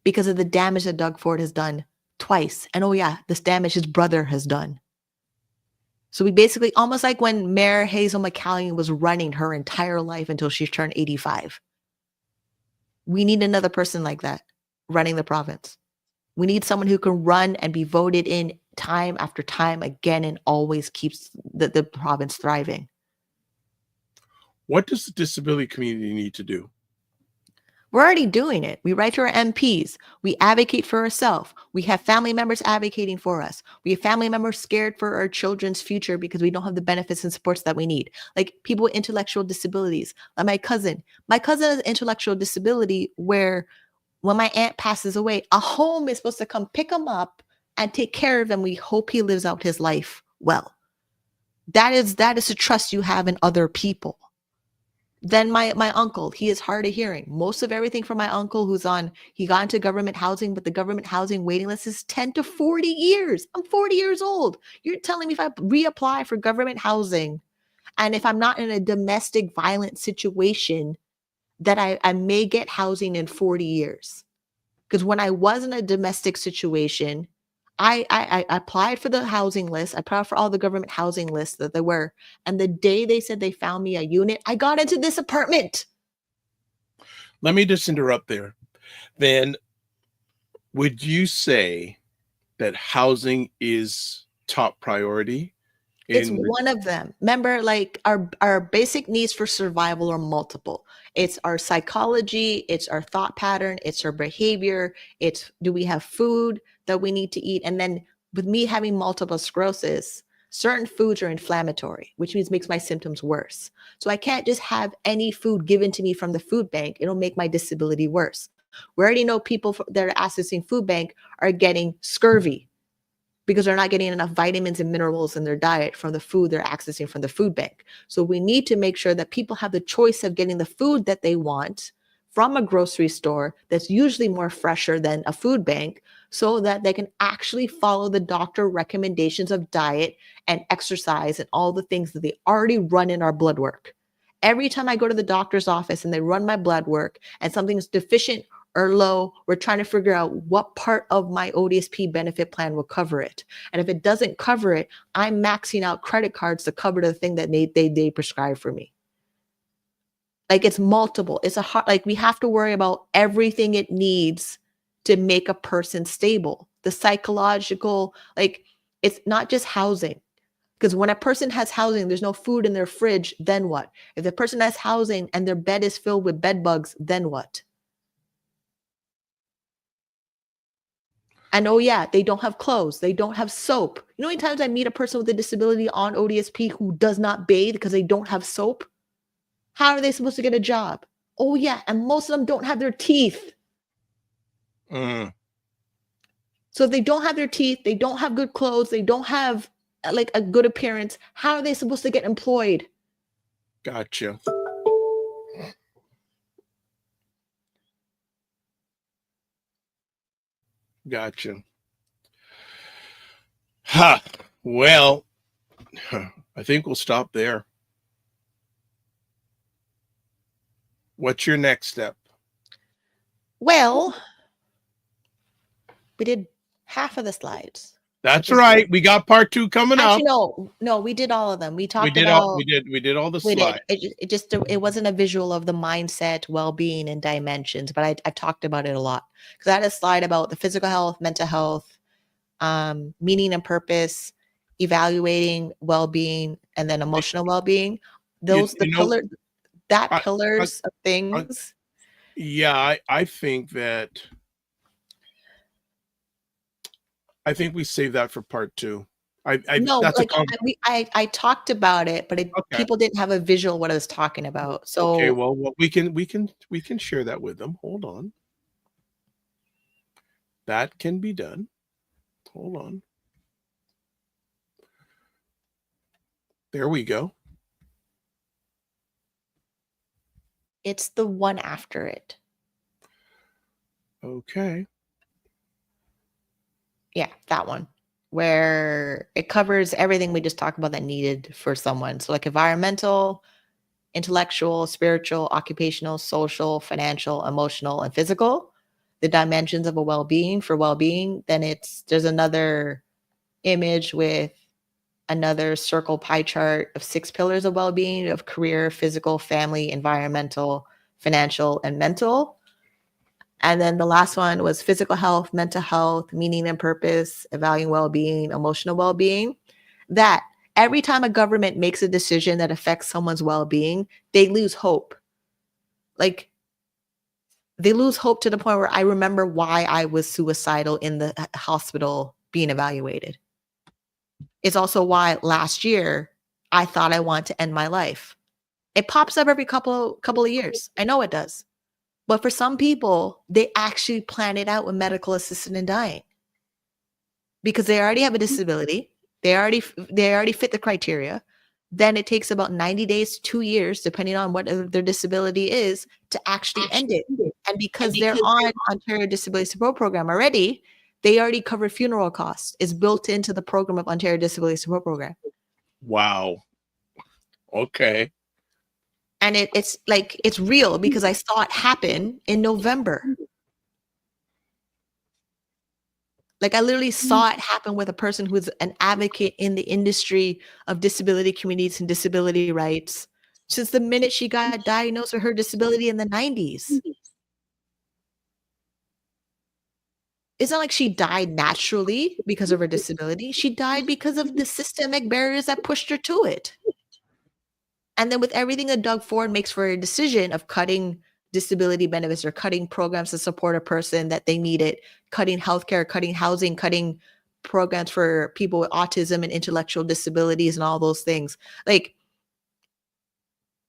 because of the damage that Doug Ford has done twice. And oh yeah, this damage his brother has done. So we basically, almost like when Mayor Hazel McCallion was running her entire life until she turned 85. We need another person like that running the province. We need someone who can run and be voted in time after time again and always keeps the province thriving. What does the disability community need to do? We're already doing it. We write to our MPs. We advocate for ourselves. We have family members advocating for us. We have family members scared for our children's future because we don't have the benefits and supports that we need. Like people with intellectual disabilities. Like my cousin. My cousin has an intellectual disability where when my aunt passes away, a home is supposed to come pick him up and take care of him. We hope he lives out his life well. That is the trust you have in other people. Then my uncle, he is hard of hearing. Most of everything from my uncle he got into government housing, but the government housing waiting list is 10 to 40 years. I'm 40 years old. You're telling me if I reapply for government housing and if I'm not in a domestic violent situation that I may get housing in 40 years. Because when I was in a domestic situation, I applied for the housing list. I applied for all the government housing lists that there were. And the day they said they found me a unit, I got into this apartment. Let me just interrupt there. Then would you say that housing is top priority? It's one of them. Remember, like our basic needs for survival are multiple. It's our psychology, it's our thought pattern, it's our behavior, it's do we have food that we need to eat? And then with me having multiple sclerosis, certain foods are inflammatory, which means makes my symptoms worse. So I can't just have any food given to me from the food bank. It'll make my disability worse. We already know people that are accessing food bank are getting scurvy because they're not getting enough vitamins and minerals in their diet from the food they're accessing from the food bank. So we need to make sure that people have the choice of getting the food that they want from a grocery store that's usually more fresher than a food bank so that they can actually follow the doctor recommendations of diet and exercise and all the things that they already run in our blood work. Every time I go to the doctor's office and they run my blood work and something's deficient or low, we're trying to figure out what part of my ODSP benefit plan will cover it. And if it doesn't cover it, I'm maxing out credit cards to cover the thing that they prescribe for me. Like it's multiple. It's like we have to worry about everything it needs to make a person stable. The psychological, like it's not just housing. Because when a person has housing, there's no food in their fridge, then what? If the person has housing and their bed is filled with bed bugs, then what? And oh yeah, they don't have clothes. They don't have soap. You know how many times I meet a person with a disability on ODSP who does not bathe because they don't have soap? How are they supposed to get a job? Oh yeah, and most of them don't have their teeth. Mm, So if they don't have their teeth, they don't have good clothes, they don't have like a good appearance, how are they supposed to get employed? gotcha. Gotcha. Ha. Well, I think we'll stop there. What's your next step? Well, we did half of the slides. That's right. We got part 2 coming up. Actually, no, we did all of them. We talked We did about all we did all the we did. slides. It wasn't a visual of the mindset, well-being, and dimensions, but I talked about it a lot because I had a slide about the physical health, mental health, meaning and purpose, evaluating well-being, and then emotional well-being. Those pillars of things. Yeah, I think that I think we save that for part 2. No, That's like I talked about it, but okay. people didn't have a visual what I was talking about. So Okay, well, we can share that with them. Hold on. That can be done. Hold on. There we go. it's the one after it. Okay. Yeah, that one. Where it covers everything we just talked about that needed for someone. So like environmental, intellectual, spiritual, occupational, social, financial, emotional, and physical. The dimensions of a well-being for well-being. Then there's another image with another circle pie chart of 6 pillars of well-being of career, physical, family, environmental, financial, and mental. And then the last one was physical health, mental health, meaning and purpose, evaluating well-being, emotional well-being. That every time a government makes a decision that affects someone's well-being, they lose hope. Like they lose hope to the point where I remember why I was suicidal in the hospital being evaluated. It's also why last year I thought I want to end my life. It pops up every couple of years. I know it does. But for some people, they actually plan it out with medical assisted in dying because they already have a disability. They already fit the criteria. Then it takes about 90 days to 2 years, depending on what their disability is, to actually end it. And because they're on Ontario Disability Support Program already, they already cover funeral costs. It's built into the program of Ontario Disability Support Program. Wow. Okay. And it's like, it's real because I saw it happen in November. Like I literally saw it happen with a person who's an advocate in the industry of disability communities and disability rights since the minute she got diagnosed with her disability in the 90s. It's not like she died naturally because of her disability. She died because of the systemic barriers that pushed her to it. And then with everything that Doug Ford makes for a decision of cutting disability benefits or cutting programs to support a person that they need it, cutting healthcare, cutting housing, cutting programs for people with autism and intellectual disabilities and all those things. Like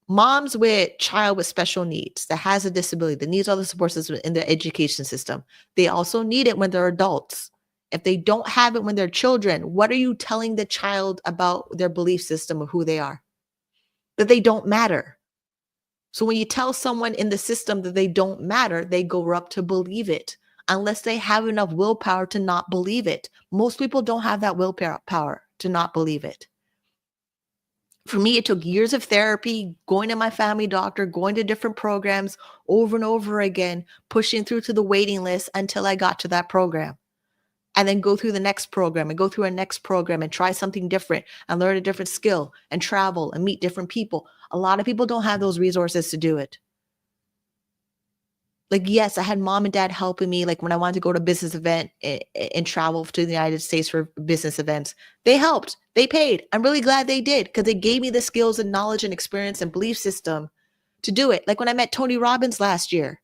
moms with child with special needs that has a disability, that needs all the support systems in the education system. They also need it when they're adults. If they don't have it when they're children, what are you telling the child about their belief system of who they are? That they don't matter. So when you tell someone in the system that they don't matter, they grow up to believe it unless they have enough willpower to not believe it. Most people don't have that willpower to not believe it. For me, it took years of therapy, going to my family doctor, going to different programs over and over again, pushing through to the waiting list until I got to that program. And then go through the next program and go through a next program and try something different and learn a different skill and travel and meet different people. A lot of people don't have those resources to do it. Like, yes, I had mom and dad helping me. Like when I wanted to go to a business event and travel to the United States for business events, they helped, they paid. I'm really glad they did because they gave me the skills and knowledge and experience and belief system to do it. Like when I met Tony Robbins last year,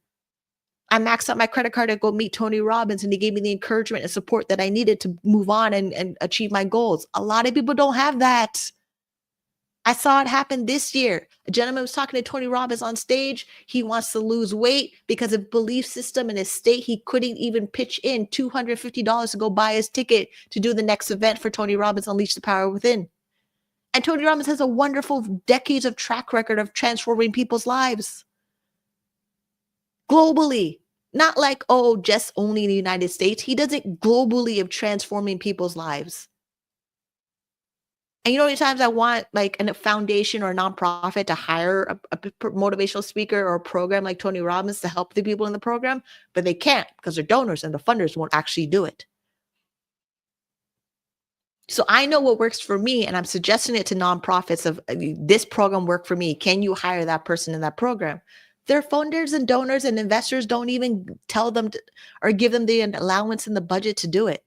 I maxed out my credit card to go meet Tony Robbins, and he gave me the encouragement and support that I needed to move on and achieve my goals. A lot of people don't have that. I saw it happen this year. A gentleman was talking to Tony Robbins on stage. He wants to lose weight because of belief system in his state. He couldn't even pitch in $250 to go buy his ticket to do the next event for Tony Robbins, Unleash the Power Within. And Tony Robbins has a wonderful decades of track record of transforming people's lives globally. Not like, oh, just only in the United States. He does it globally of transforming people's lives. And you know, many times I want like a foundation or a nonprofit to hire a motivational speaker or a program like Tony Robbins to help the people in the program, but they can't because they're donors and the funders won't actually do it. So I know what works for me, and I'm suggesting it to nonprofits of this program worked for me. Can you hire that person in that program? Their funders and donors and investors don't even tell them or give them the allowance in the budget to do it,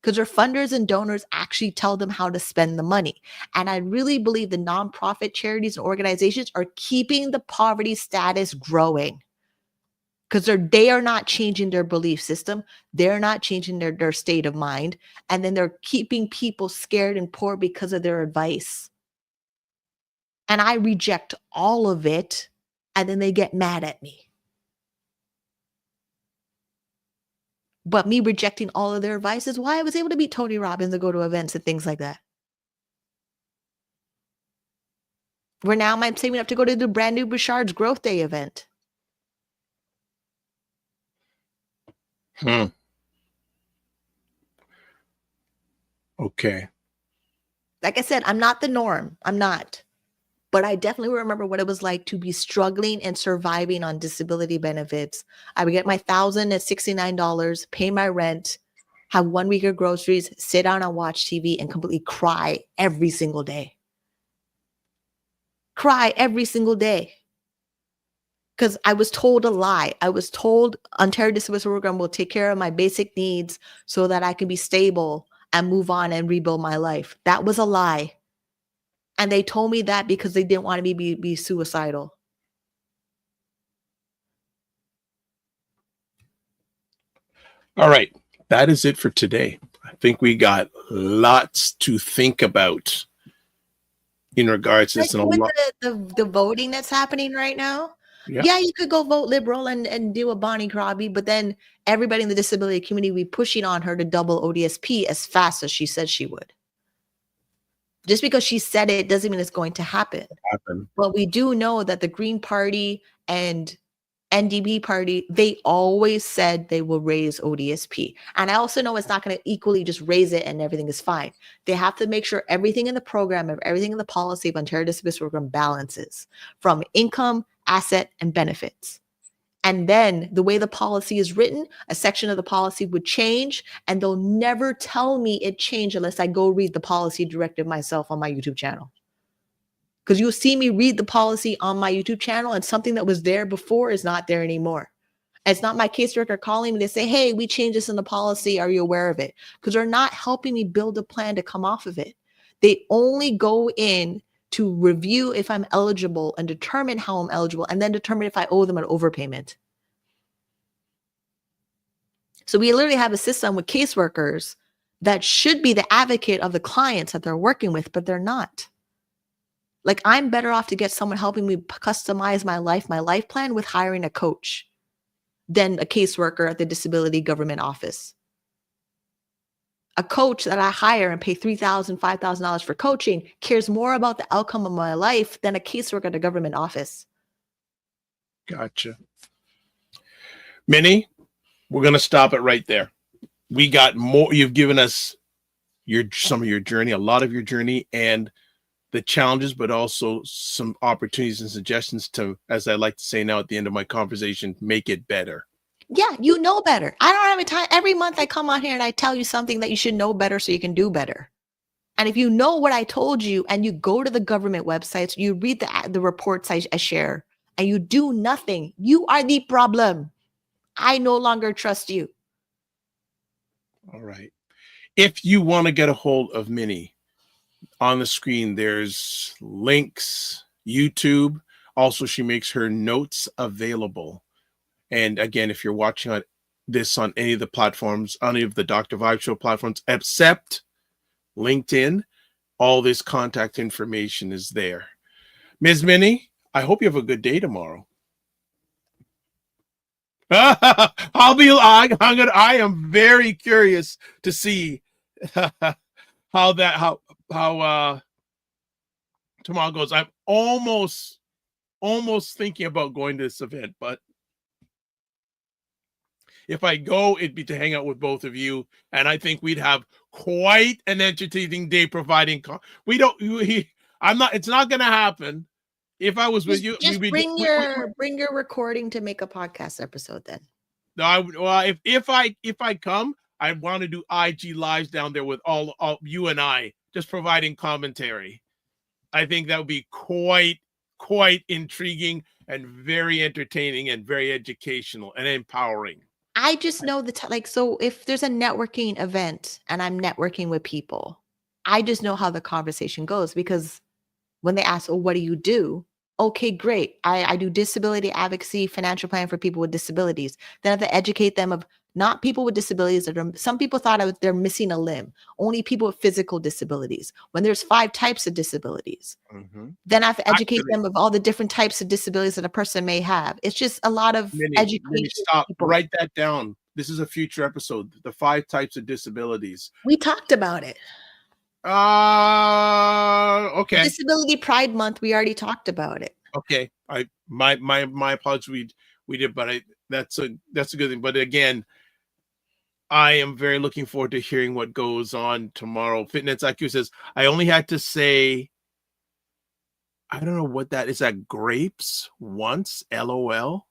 because their funders and donors actually tell them how to spend the money. And I really believe the nonprofit charities and organizations are keeping the poverty status growing, because they are not changing their belief system. They're not changing their state of mind. And then they're keeping people scared and poor because of their advice. And I reject all of it. And then they get mad at me. But me rejecting all of their advice is why I was able to meet Tony Robbins and go to events and things like that. Where now I'm saving up to go to the brand new Bouchard's Growth Day event. Okay. Like I said, I'm not the norm. I'm not. But I definitely remember what it was like to be struggling and surviving on disability benefits. I would get my $1,069, pay my rent, have 1 week of groceries, sit down and watch TV and completely cry every single day. Cry every single day. Because I was told a lie. I was told Ontario Disability Program will take care of my basic needs so that I can be stable and move on and rebuild my life. That was a lie. And they told me that because they didn't want me to be suicidal. All right. That is it for today. I think we got lots to think about in regards to this. Like with the voting that's happening right now. Yeah, you could go vote Liberal and do a Bonnie Crosby, but then everybody in the disability community will be pushing on her to double ODSP as fast as she said she would. Just because she said it doesn't mean it's going to happen. But we do know that the Green Party and NDP Party, they always said they will raise ODSP. And I also know it's not going to equally just raise it and everything is fine. They have to make sure everything in the program, everything in the policy of Ontario Disability Program balances from income, asset, and benefits. And then the way the policy is written, a section of the policy would change, and they'll never tell me it changed unless I go read the policy directive myself on my YouTube channel. Because you'll see me read the policy on my YouTube channel, and something that was there before is not there anymore. It's not my caseworker calling me to say, hey, we changed this in the policy. Are you aware of it? Because they're not helping me build a plan to come off of it. They only go in to review if I'm eligible and determine how I'm eligible, and then determine if I owe them an overpayment. So we literally have a system with caseworkers that should be the advocate of the clients that they're working with, but they're not. Like, I'm better off to get someone helping me customize my life plan with hiring a coach than a caseworker at the disability government office. A coach that I hire and pay $3,000, $5,000 for coaching cares more about the outcome of my life than a caseworker at a government office. Gotcha. Minnie, we're going to stop it right there. We got more. You've given us some of your journey, a lot of your journey, and the challenges, but also some opportunities and suggestions to, as I like to say now at the end of my conversation, make it better. Yeah, you know better. I don't have a time. Every month I come on here and I tell you something that you should know better so you can do better. And if you know what I told you and you go to the government websites, you read the reports I share, and you do nothing, you are the problem. I no longer trust you. All right. If you want to get a hold of Minnie, on the screen, there's links, YouTube. Also, she makes her notes available. And again, if you're watching this on any of the platforms, any of the Dr. Vibe Show platforms, except LinkedIn, all this contact information is there. Ms. Minnie, I hope you have a good day tomorrow. I am very curious to see how tomorrow goes. I'm almost thinking about going to this event, but if I go, it'd be to hang out with both of you, and I think we'd have quite an entertaining day. Providing it's not going to happen. If I was with you, just bring your recording to make a podcast episode. Then if I come, I want to do IG lives down there with all you and I, just providing commentary. I think that would be quite intriguing and very entertaining and very educational and empowering. I just know so if there's a networking event and I'm networking with people, I just know how the conversation goes, because when they ask, oh, what do you do? Okay, great. I do disability advocacy, financial plan for people with disabilities. Then I have to educate them of not people with disabilities. Some people thought they're missing a limb, only people with physical disabilities, when there's 5 types of disabilities. Mm-hmm. Then I have to educate them of all the different types of disabilities that a person may have. It's just a lot of education. Minnie, stop. Write that down. This is a future episode. The 5 types of disabilities. We talked about it. Okay. Disability Pride Month. We already talked about it. Okay. My apologies. We did, but that's a good thing. But again, I am very looking forward to hearing what goes on tomorrow. Fitness IQ says, I only had to say, I don't know what that is. That grapes once, LOL.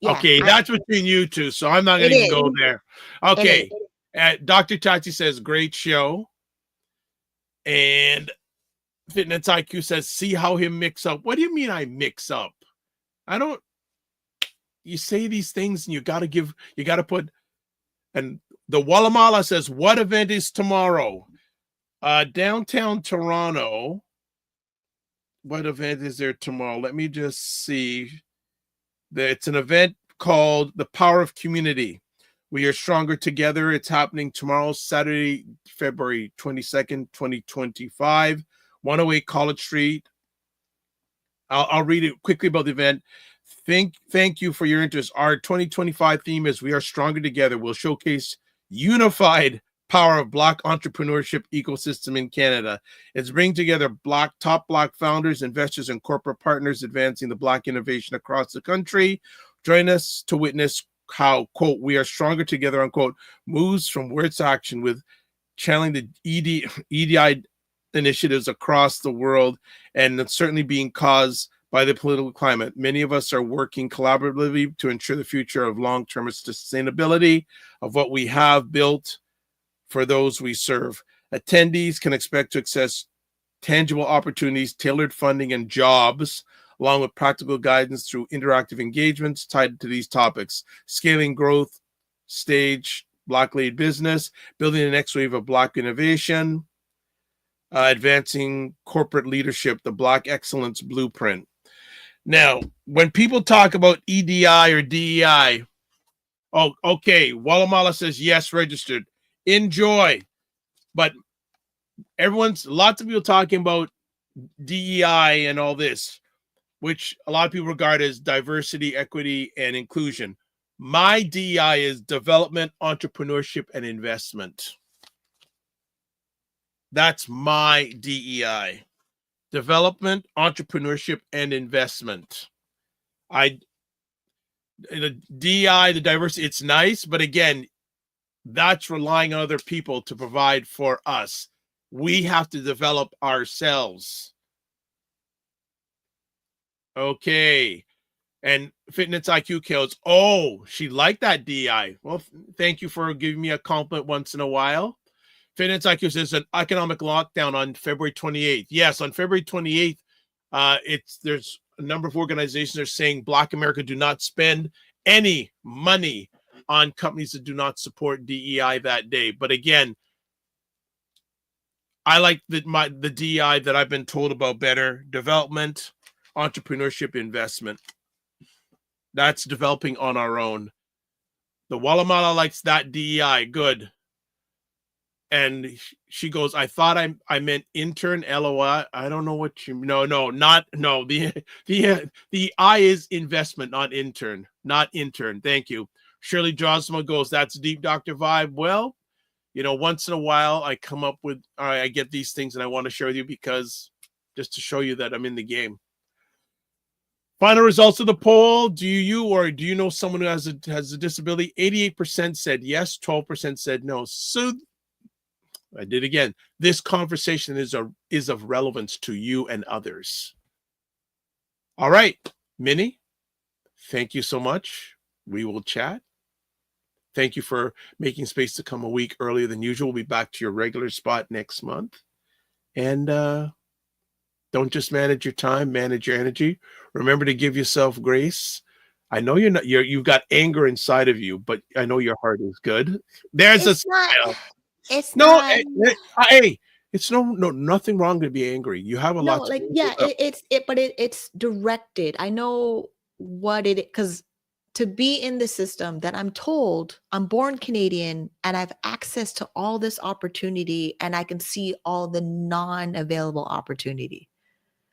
Yeah, okay, that's between you two, so I'm not going to even go there. Okay. Dr. Tati says, great show. And Fitness IQ says, see how him mix up. What do you mean I mix up? You say these things and you got to put, and the Wallamala says, what event is tomorrow? Downtown Toronto. What event is there tomorrow? Let me just see. It's an event called The Power of Community. We are stronger together. It's happening tomorrow, Saturday, February 22nd, 2025, 108 College Street. I'll read it quickly about the event. Thank you for your interest. Our 2025 theme is We Are Stronger Together. We'll showcase unified power of Black entrepreneurship ecosystem in Canada. It's bringing together top Black founders, investors, and corporate partners advancing the Black innovation across the country. Join us to witness how, quote, we are stronger together, unquote, moves from words to action with channeling the EDI initiatives across the world, and it's certainly being caused by the political climate. Many of us are working collaboratively to ensure the future of long-term sustainability of what we have built for those we serve. Attendees can expect to access tangible opportunities, tailored funding, and jobs, along with practical guidance through interactive engagements tied to these topics: scaling growth stage, Black-led business, building the next wave of Black innovation, advancing corporate leadership, the Black Excellence Blueprint. Now, when people talk about EDI or DEI, oh, okay, Wallamala says yes, registered. Enjoy. But lots of people talking about DEI and all this, which a lot of people regard as diversity, equity, and inclusion. My DEI is development, entrepreneurship, and investment. That's my DEI. Development, entrepreneurship, and investment. The DEI, the diversity, it's nice, but again, that's relying on other people to provide for us. We have to develop ourselves. Okay. And Fitness IQ kills. Oh, she liked that DEI. Well, thank you for giving me a compliment once in a while. Fitness IQ says an economic lockdown on February 28th. Yes, on February 28th, there's a number of organizations that are saying Black America do not spend any money on companies that do not support DEI that day. But again, I like the DEI that I've been told about better: development, entrepreneurship, investment. That's developing on our own. The Walamala likes that DEI. Good. And she goes, I thought I meant intern, LOI. I don't know what you, no, not, no. The I is investment, not intern, Thank you. Shirley Josma goes, that's deep, Dr. Vibe. Well, you know, once in a while I come up with, I get these things and I want to share with you because just to show you that I'm in the game. Final results of the poll. Do you know someone who has a disability? 88% said yes, 12% said no. So I did again. This conversation is of relevance to you and others. All right, Minnie, thank you so much. We will chat. Thank you for making space to come a week earlier than usual. We'll be back to your regular spot next month. And don't just manage your time, manage your energy. Remember to give yourself grace. I know you've got anger inside of you, but I know your heart is good. There's a smile. It's no, not. hey, it's nothing wrong to be angry. You have a lot. Like, yeah, but it's directed. I know what it is, because to be in the system that I'm told I'm born Canadian and I have access to all this opportunity and I can see all the non-available opportunity.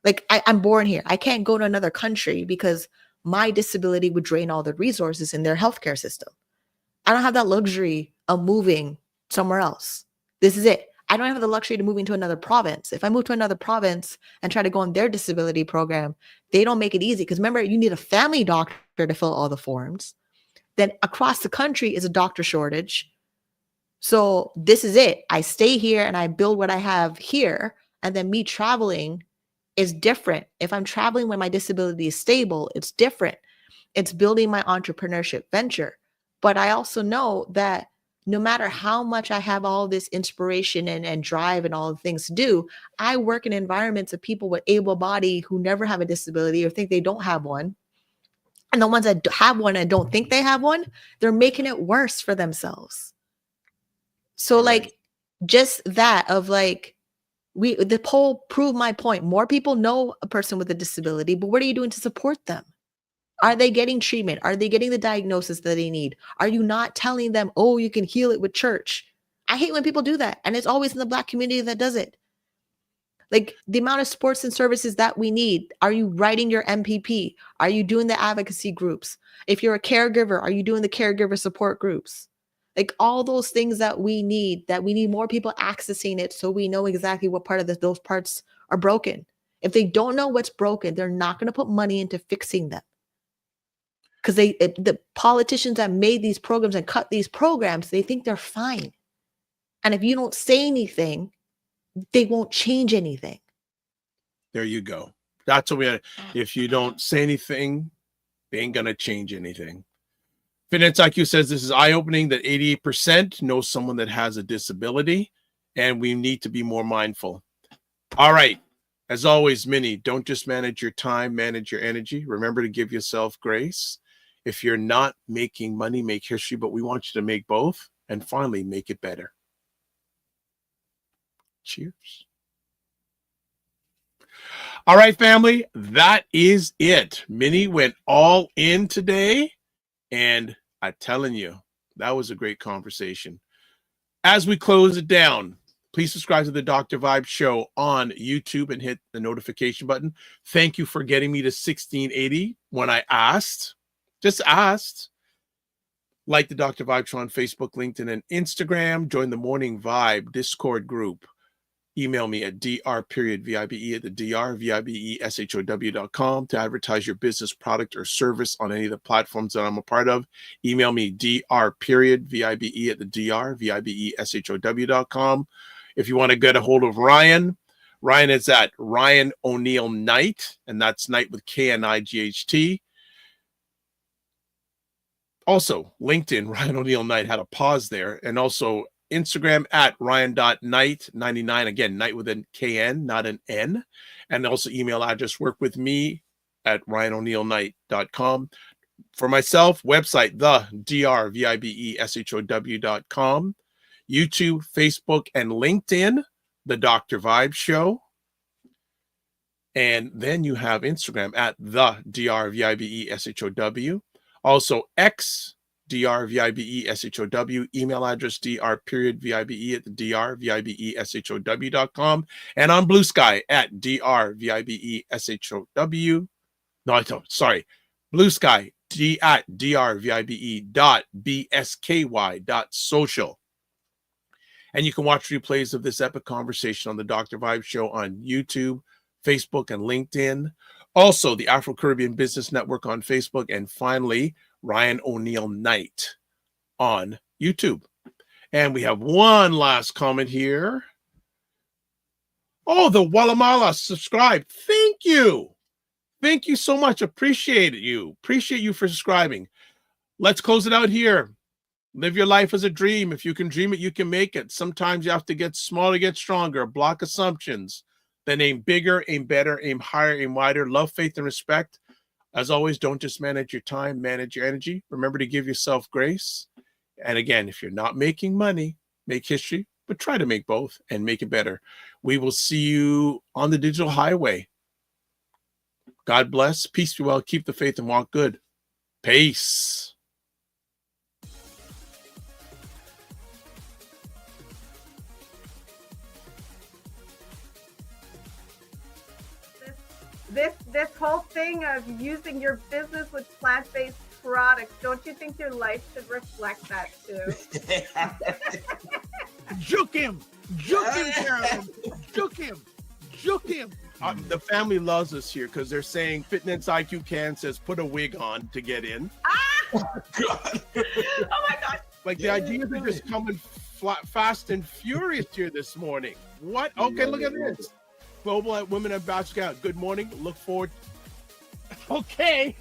Like I'm born here. I can't go to another country because my disability would drain all the resources in their healthcare system. I don't have that luxury of moving somewhere else. This is it. I don't have the luxury to moving to another province. If I move to another province and try to go on their disability program, they don't make it easy. Because remember, you need a family doctor to fill all the forms. Then across the country is a doctor shortage. So this is it. I stay here and I build what I have here. And then me traveling is different. If I'm traveling when my disability is stable, it's different. It's building my entrepreneurship venture. But I also know that no matter how much I have all this inspiration and drive and all the things to do, I work in environments of people with able body who never have a disability or think they don't have one. And the ones that have one and don't think they have one, they're making it worse for themselves. So like just that of like, the poll proved my point. More people know a person with a disability, but what are you doing to support them? Are they getting treatment? Are they getting the diagnosis that they need? Are you not telling them, oh, you can heal it with church? I hate when people do that. And it's always in the Black community that does it. Like the amount of supports and services that we need. Are you writing your MPP? Are you doing the advocacy groups? If you're a caregiver, are you doing the caregiver support groups? Like all those things that we need more people accessing it so we know exactly what part of those parts are broken. If they don't know what's broken, they're not going to put money into fixing them. Because the politicians that made these programs and cut these programs, they think they're fine. And if you don't say anything, they won't change anything. There you go. That's what we had. If you don't say anything, they ain't going to change anything. Finance IQ says this is eye-opening that 88% know someone that has a disability, and we need to be more mindful. All right. As always, Minnie, don't just manage your time, manage your energy. Remember to give yourself grace. If you're not making money, make history, but we want you to make both. And finally, make it better. Cheers. All right, family, that is it. Minnie went all in today. And I'm telling you, that was a great conversation. As we close it down, please subscribe to the Dr. Vibe Show on YouTube and hit the notification button. Thank you for getting me to 1680 when I asked. Just asked. Like the Dr. Vibe Show on Facebook, LinkedIn, and Instagram. Join the Morning Vibe Discord group. Email me at dr.vibe@drvibeshow.com to advertise your business, product, or service on any of the platforms that I'm a part of. Email me dr.vibe@drvibeshow.com. If you want to get a hold of Ryan is at Ryan Oneil Knight, and that's Knight with Knight. Also, LinkedIn, Ryan Oneil Knight, had a pause there. And also Instagram at ryan.knight99. Again, Knight with an KN, not an N. And also email address, work with me at ryanoneielknight.com. For myself, website, the drvibeshow.com. YouTube, Facebook, and LinkedIn, The Dr. Vibe Show. And then you have Instagram at the drvibeshow. Also, X, drvibeshow, email address dr.vibe at the drvibeshow.com, and on Blue Sky at drvibeshow. No, I don't. Sorry, Blue Sky at drvibe.bsky.social. And you can watch replays of this epic conversation on the Dr. Vibe Show on YouTube, Facebook, and LinkedIn. Also, the Afro Caribbean Business Network on Facebook. And finally, Ryan Oneil Knight on YouTube. And we have one last comment here. Oh, the Walamala subscribe. Thank you. Thank you so much. Appreciate you. Appreciate you for subscribing. Let's close it out here. Live your life as a dream. If you can dream it, you can make it. Sometimes you have to get smaller, get stronger, block assumptions, then aim bigger, aim better, aim higher, aim wider. Love, faith, and respect. As always, don't just manage your time, manage your energy. Remember to give yourself grace. And again, if you're not making money, make history, but try to make both and make it better. We will see you on the digital highway. God bless. Peace be well. Keep the faith and walk good. Peace. This whole thing of using your business with plant-based products, don't you think your life should reflect that too? Juke him, Carolyn. Juke him. The family loves us here because they're saying Fitness IQ Can says put a wig on to get in. Oh my gosh. Like the ideas are just coming fast and furious here this morning. What? Okay, look at this. Global Women Ambassador. Good morning. Look forward. Okay.